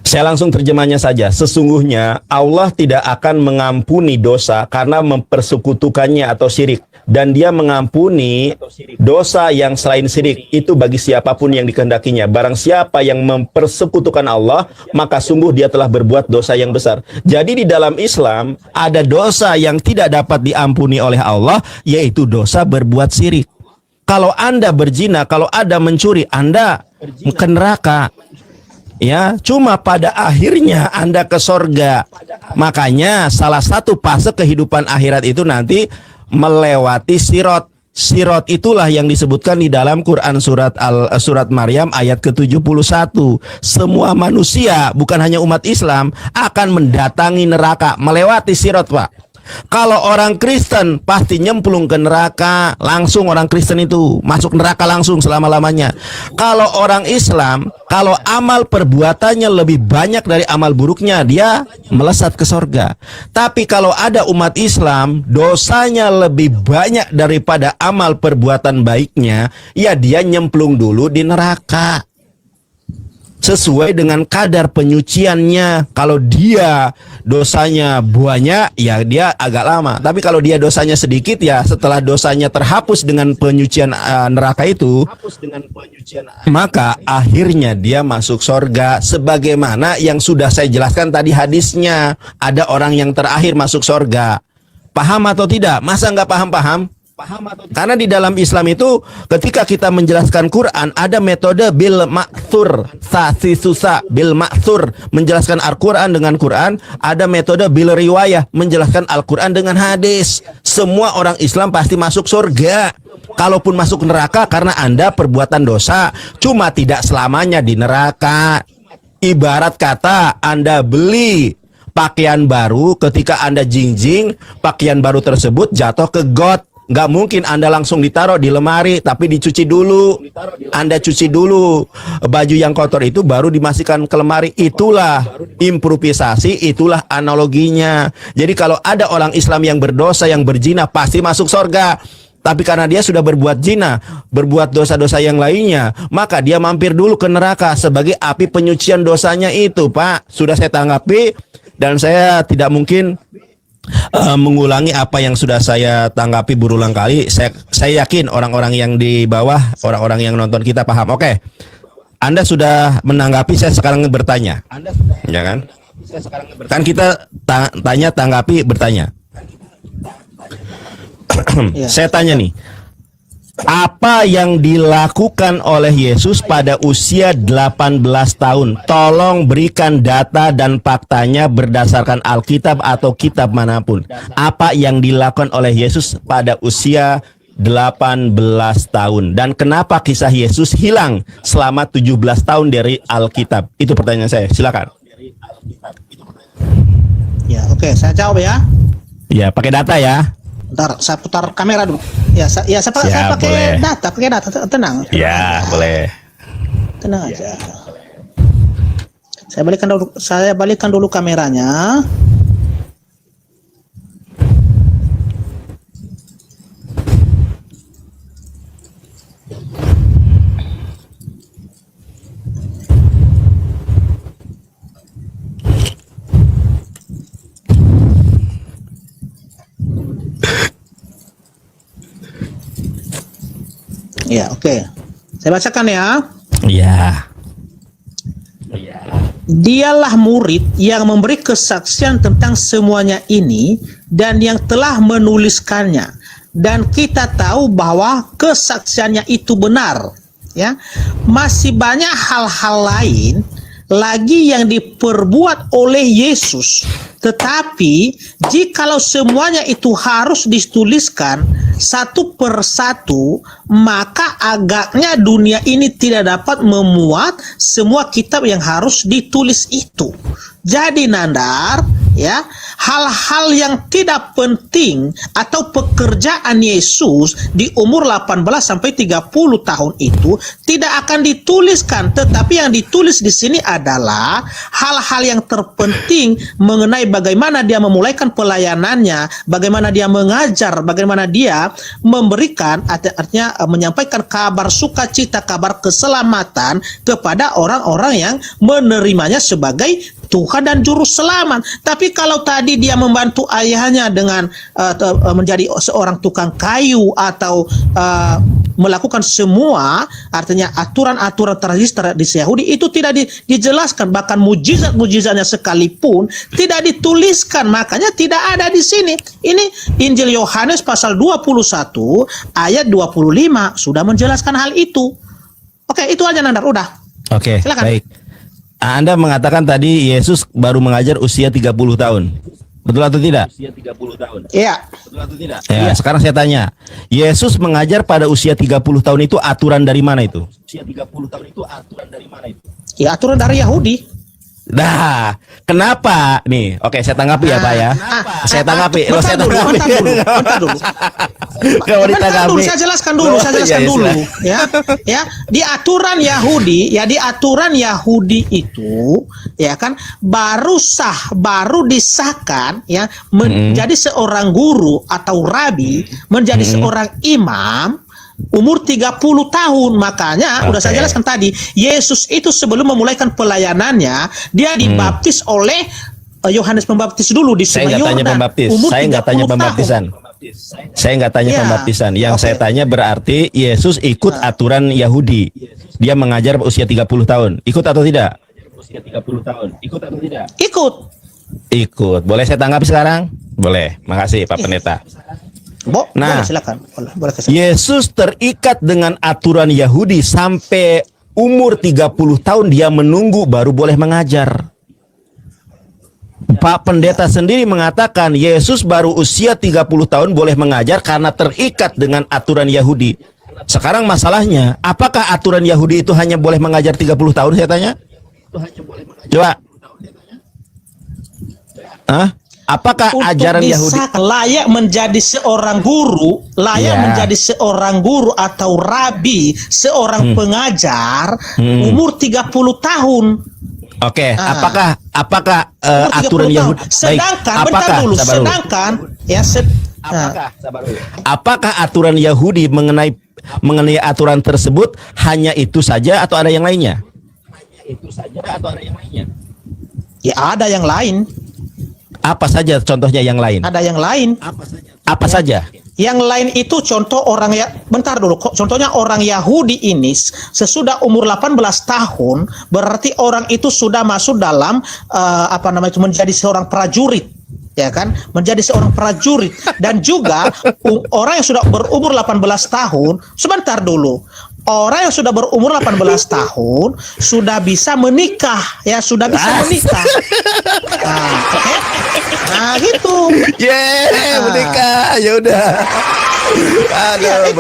Saya langsung terjemahnya saja. Sesungguhnya Allah tidak akan mengampuni dosa karena mempersekutukannya atau syirik, dan Dia mengampuni dosa yang selain syirik itu bagi siapapun yang dikehendakinya. Barang siapa yang mempersekutukan Allah, maka sungguh dia telah berbuat dosa yang besar. Jadi di dalam Islam ada dosa yang tidak dapat diampuni oleh Allah, yaitu dosa berbuat syirik. Kalau Anda berzina, kalau Anda mencuri, Anda ke neraka. Ya, cuma pada akhirnya Anda ke surga. Makanya salah satu fase kehidupan akhirat itu nanti melewati sirat. Sirat itulah yang disebutkan di dalam Quran surat Maryam ayat ke-71. Semua manusia, bukan hanya umat Islam, akan mendatangi neraka, melewati sirat, Pak. Kalau orang Kristen pasti nyemplung ke neraka langsung, orang Kristen itu masuk neraka langsung selama-lamanya. Kalau orang Islam, kalau amal perbuatannya lebih banyak dari amal buruknya, dia melesat ke surga. Tapi kalau ada umat Islam dosanya lebih banyak daripada amal perbuatan baiknya, ya dia nyemplung dulu di neraka. sesuai dengan kadar penyuciannya. Kalau dia dosanya banyak, ya dia agak lama. Tapi kalau dia dosanya sedikit, ya setelah dosanya terhapus dengan penyucian neraka itu, maka akhirnya dia masuk sorga. Sebagaimana yang sudah saya jelaskan tadi hadisnya, ada orang yang terakhir masuk sorga. Paham atau tidak? Masa nggak paham-paham? Karena di dalam Islam itu ketika kita menjelaskan Quran ada metode bil ma'thur, sasi susah bil ma'thur, menjelaskan Al-Quran dengan Quran. Ada metode bil riwayah, menjelaskan Al-Quran dengan hadis. Semua orang Islam pasti masuk surga. Kalaupun masuk neraka karena Anda perbuatan dosa, cuma tidak selamanya di neraka. Ibarat kata Anda beli pakaian baru, ketika Anda jingjing, pakaian baru tersebut jatuh ke got. Nggak mungkin Anda langsung ditaruh di lemari, tapi dicuci dulu. Anda cuci dulu baju yang kotor itu, baru dimasukkan ke lemari. Itulah improvisasi, itulah analoginya. Jadi kalau ada orang Islam yang berdosa, yang berzina, pasti masuk surga. Tapi karena dia sudah berbuat zina, berbuat dosa-dosa yang lainnya, maka dia mampir dulu ke neraka sebagai api penyucian dosanya itu, Pak. Sudah saya tanggapi, dan saya tidak mungkin mengulangi apa yang sudah saya tanggapi berulang kali. Saya yakin orang-orang yang di bawah, orang-orang yang nonton kita paham. Oke, Anda sudah menanggapi, saya sekarang bertanya, ya kan? Kan kita tanya, tanggapi, bertanya. Saya tanya nih, apa yang dilakukan oleh Yesus pada usia 18 tahun? Tolong berikan data dan faktanya berdasarkan Alkitab atau kitab manapun. Apa yang dilakukan oleh Yesus pada usia 18 tahun? Dan kenapa kisah Yesus hilang selama 17 tahun dari Alkitab? Itu pertanyaan saya, silakan. Ya, oke, saya jawab ya. Ya, pakai data ya. Bentar, saya putar kamera dulu. Saya pakai data, tenang. Ya, boleh. Tenang aja. Saya balikkan dulu kameranya. Ya, oke. Saya bacakan ya. Ya. Dialah murid yang memberi kesaksian tentang semuanya ini dan yang telah menuliskannya. Dan kita tahu bahwa kesaksiannya itu benar. Ya, masih banyak hal-hal lain lagi yang diperbuat oleh Yesus. Tetapi jikalau semuanya itu harus dituliskan satu persatu, maka agaknya dunia ini tidak dapat memuat semua kitab yang harus ditulis itu. Jadi Nandar, ya, hal-hal yang tidak penting atau pekerjaan Yesus di umur 18 sampai 30 tahun itu tidak akan dituliskan, tetapi yang ditulis di sini adalah hal-hal yang terpenting mengenai bagaimana dia memulaikan pelayanannya, bagaimana dia mengajar, bagaimana dia memberikan, artinya menyampaikan kabar sukacita, kabar keselamatan kepada orang-orang yang menerimanya sebagai Tuhan dan Juru Selamat. Tapi kalau tadi dia membantu ayahnya dengan menjadi seorang tukang kayu atau melakukan semua, artinya aturan-aturan tradisi Yahudi itu tidak dijelaskan, bahkan mujizat-mujizatnya sekalipun tidak dituliskan, makanya tidak ada di sini. Ini Injil Yohanes pasal 21 ayat 25 sudah menjelaskan hal itu. Oke, itu aja Nandar, udah. Oke, silakan. baik. Anda mengatakan tadi Yesus baru mengajar usia 30 tahun. Betul atau tidak? Usia 30 tahun. Iya. Betul atau tidak? Ya, sekarang saya tanya. Yesus mengajar pada usia 30 tahun itu aturan dari mana itu? Usia 30 tahun itu aturan dari mana itu? Ya, aturan dari Yahudi. Nah, kenapa? Nih, oke, saya tanggapi ya, Pak ya. Saya tanggapi. Bentar dulu. Saya jelaskan dulu. Ya. Di aturan Yahudi, itu, ya kan, baru disahkan, ya, menjadi seorang guru atau rabi, menjadi seorang imam, umur 30 tahun. Makanya udah saya jelaskan tadi, Yesus itu sebelum memulaikan pelayanannya, dia dibaptis oleh Yohanes Pembaptis dulu di Saya Sungai nggak tanya Yordan. pembaptis. Umur Saya nggak 30 tanya tahun. pembaptisan. Saya nggak tanya Iya. pembaptisan. Yang saya tanya berarti Yesus ikut aturan Yahudi. Dia mengajar usia 30 tahun. Ikut atau tidak? Usia 30 tahun. Ikut atau tidak? Ikut. Ikut. Boleh saya tanggapi sekarang? Boleh. Makasih Pak Pendeta. Boleh Nah. silakan. Boleh silakan. Yesus terikat dengan aturan Yahudi sampai umur 30 tahun dia menunggu baru boleh mengajar. Pak Pendeta sendiri mengatakan Yesus baru usia 30 tahun boleh mengajar karena terikat dengan aturan Yahudi. Sekarang masalahnya, apakah aturan Yahudi itu hanya boleh mengajar 30 tahun saya tanya? Coba. Apakah Untuk ajaran Yahudi bisa layak menjadi seorang guru, layak Ya. menjadi seorang guru atau rabi, seorang pengajar, umur 30 tahun. Oke, Ah. apakah Umur 30 aturan tahun. Yahudi Sedangkan, apakah bentar dulu, sabar dulu. sedangkan ya Apakah aturan Yahudi mengenai aturan tersebut hanya itu saja atau ada yang lainnya? ya ada yang lain, Apa saja contohnya yang lain? ada yang lain. Apa saja? Yang lain itu contoh orang ya, bentar dulu. Contohnya orang Yahudi ini sesudah umur 18 tahun berarti orang itu sudah masuk dalam menjadi seorang prajurit. Ya kan, menjadi seorang prajurit. Dan juga orang yang sudah berumur 18 tahun, sebentar dulu, orang yang sudah berumur 18 tahun sudah bisa menikah, ya sudah bisa menikah. Nah, oke. Nah gitu. Menikah. Ya udah. Aduh, Iya, itu.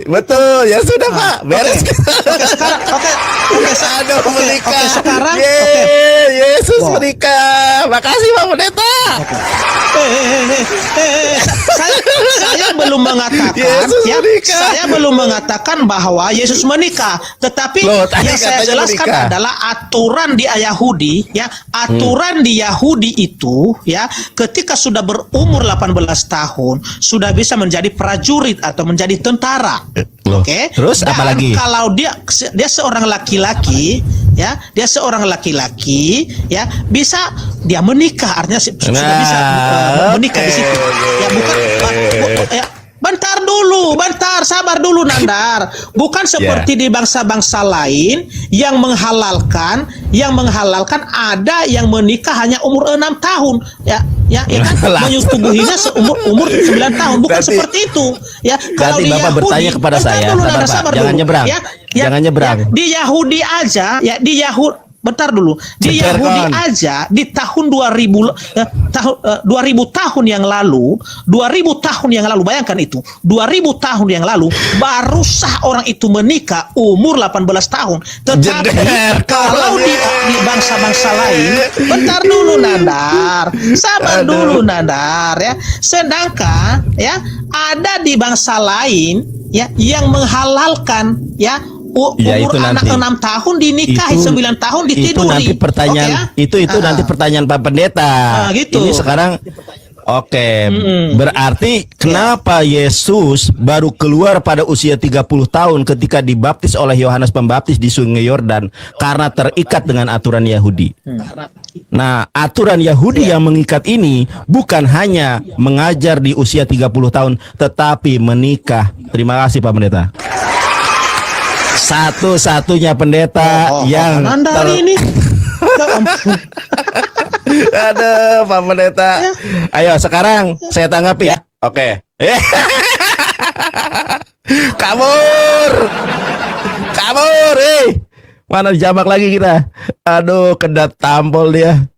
betul. Ya sudah Pak, beres. Oke, sekarang sekarang Yesus Wah. menikah. Makasih Pak Pendeta. Saya belum mengatakan Yesus ya, menikah. saya belum mengatakan bahwa Yesus menikah, tetapi Loh, tadi yang saya katanya jelaskan menikah. adalah aturan di Yahudi, ya, aturan di Yahudi itu, ya, ketika sudah berumur 18 tahun sudah bisa menjadi prajurit atau menjadi tentara. Loh, Oke. terus Dan apa lagi? kalau dia seorang laki-laki, ya, dia seorang laki-laki, ya, bisa dia menikah, artinya sudah bisa menikah di situ. Ya, bukan ya, bentar, sabar dulu Nandar. Bukan seperti di bangsa-bangsa lain yang menghalalkan ada yang menikah hanya umur 6 tahun. Ya kan, menyetubuhinya umur 9 tahun. Bukan Berarti- seperti itu. Ya, kalau Berarti di Bapak Yahudi, bertanya kepada bentar saya. dulu, Sabar, Nandar, Pak. sabar Jangan dulu. nyebrang. Jangan nyebrang. Di Yahudi aja, ya di Yahudi. Bentar dulu. Di Ceperkan. Yahudi aja di tahun 2000 tahun yang lalu, 2000 tahun yang lalu, bayangkan itu. 2000 tahun yang lalu baru sah orang itu menikah umur 18 tahun. Tetapi Jeder. kalau di bangsa-bangsa lain, bentar dulu Nandar. Sabar dulu Nandar ya. Sedangkan ya ada di bangsa lain ya yang menghalalkan ya Ya, umur itu anak nanti. 6 tahun dinikahi, 9 tahun ditiduri. Itu nanti pertanyaan. Oke, ya? Itu nanti pertanyaan Pak Pendeta. Gitu. Ini sekarang berarti kenapa Yesus baru keluar pada usia 30 tahun ketika dibaptis oleh Yohanes Pembaptis di Sungai Yordan? Karena terikat dengan aturan Yahudi. Nah, aturan Yahudi yang mengikat ini bukan hanya mengajar di usia 30 tahun, tetapi menikah. Terima kasih Pak Pendeta. Satu-satunya pendeta yang Nandar ini. Ya ampun. Aduh, Pak Pendeta. Ayo sekarang saya tanggapi ya. Oke. Kabur. Mana dijamak lagi kita. Aduh, kena tampol dia.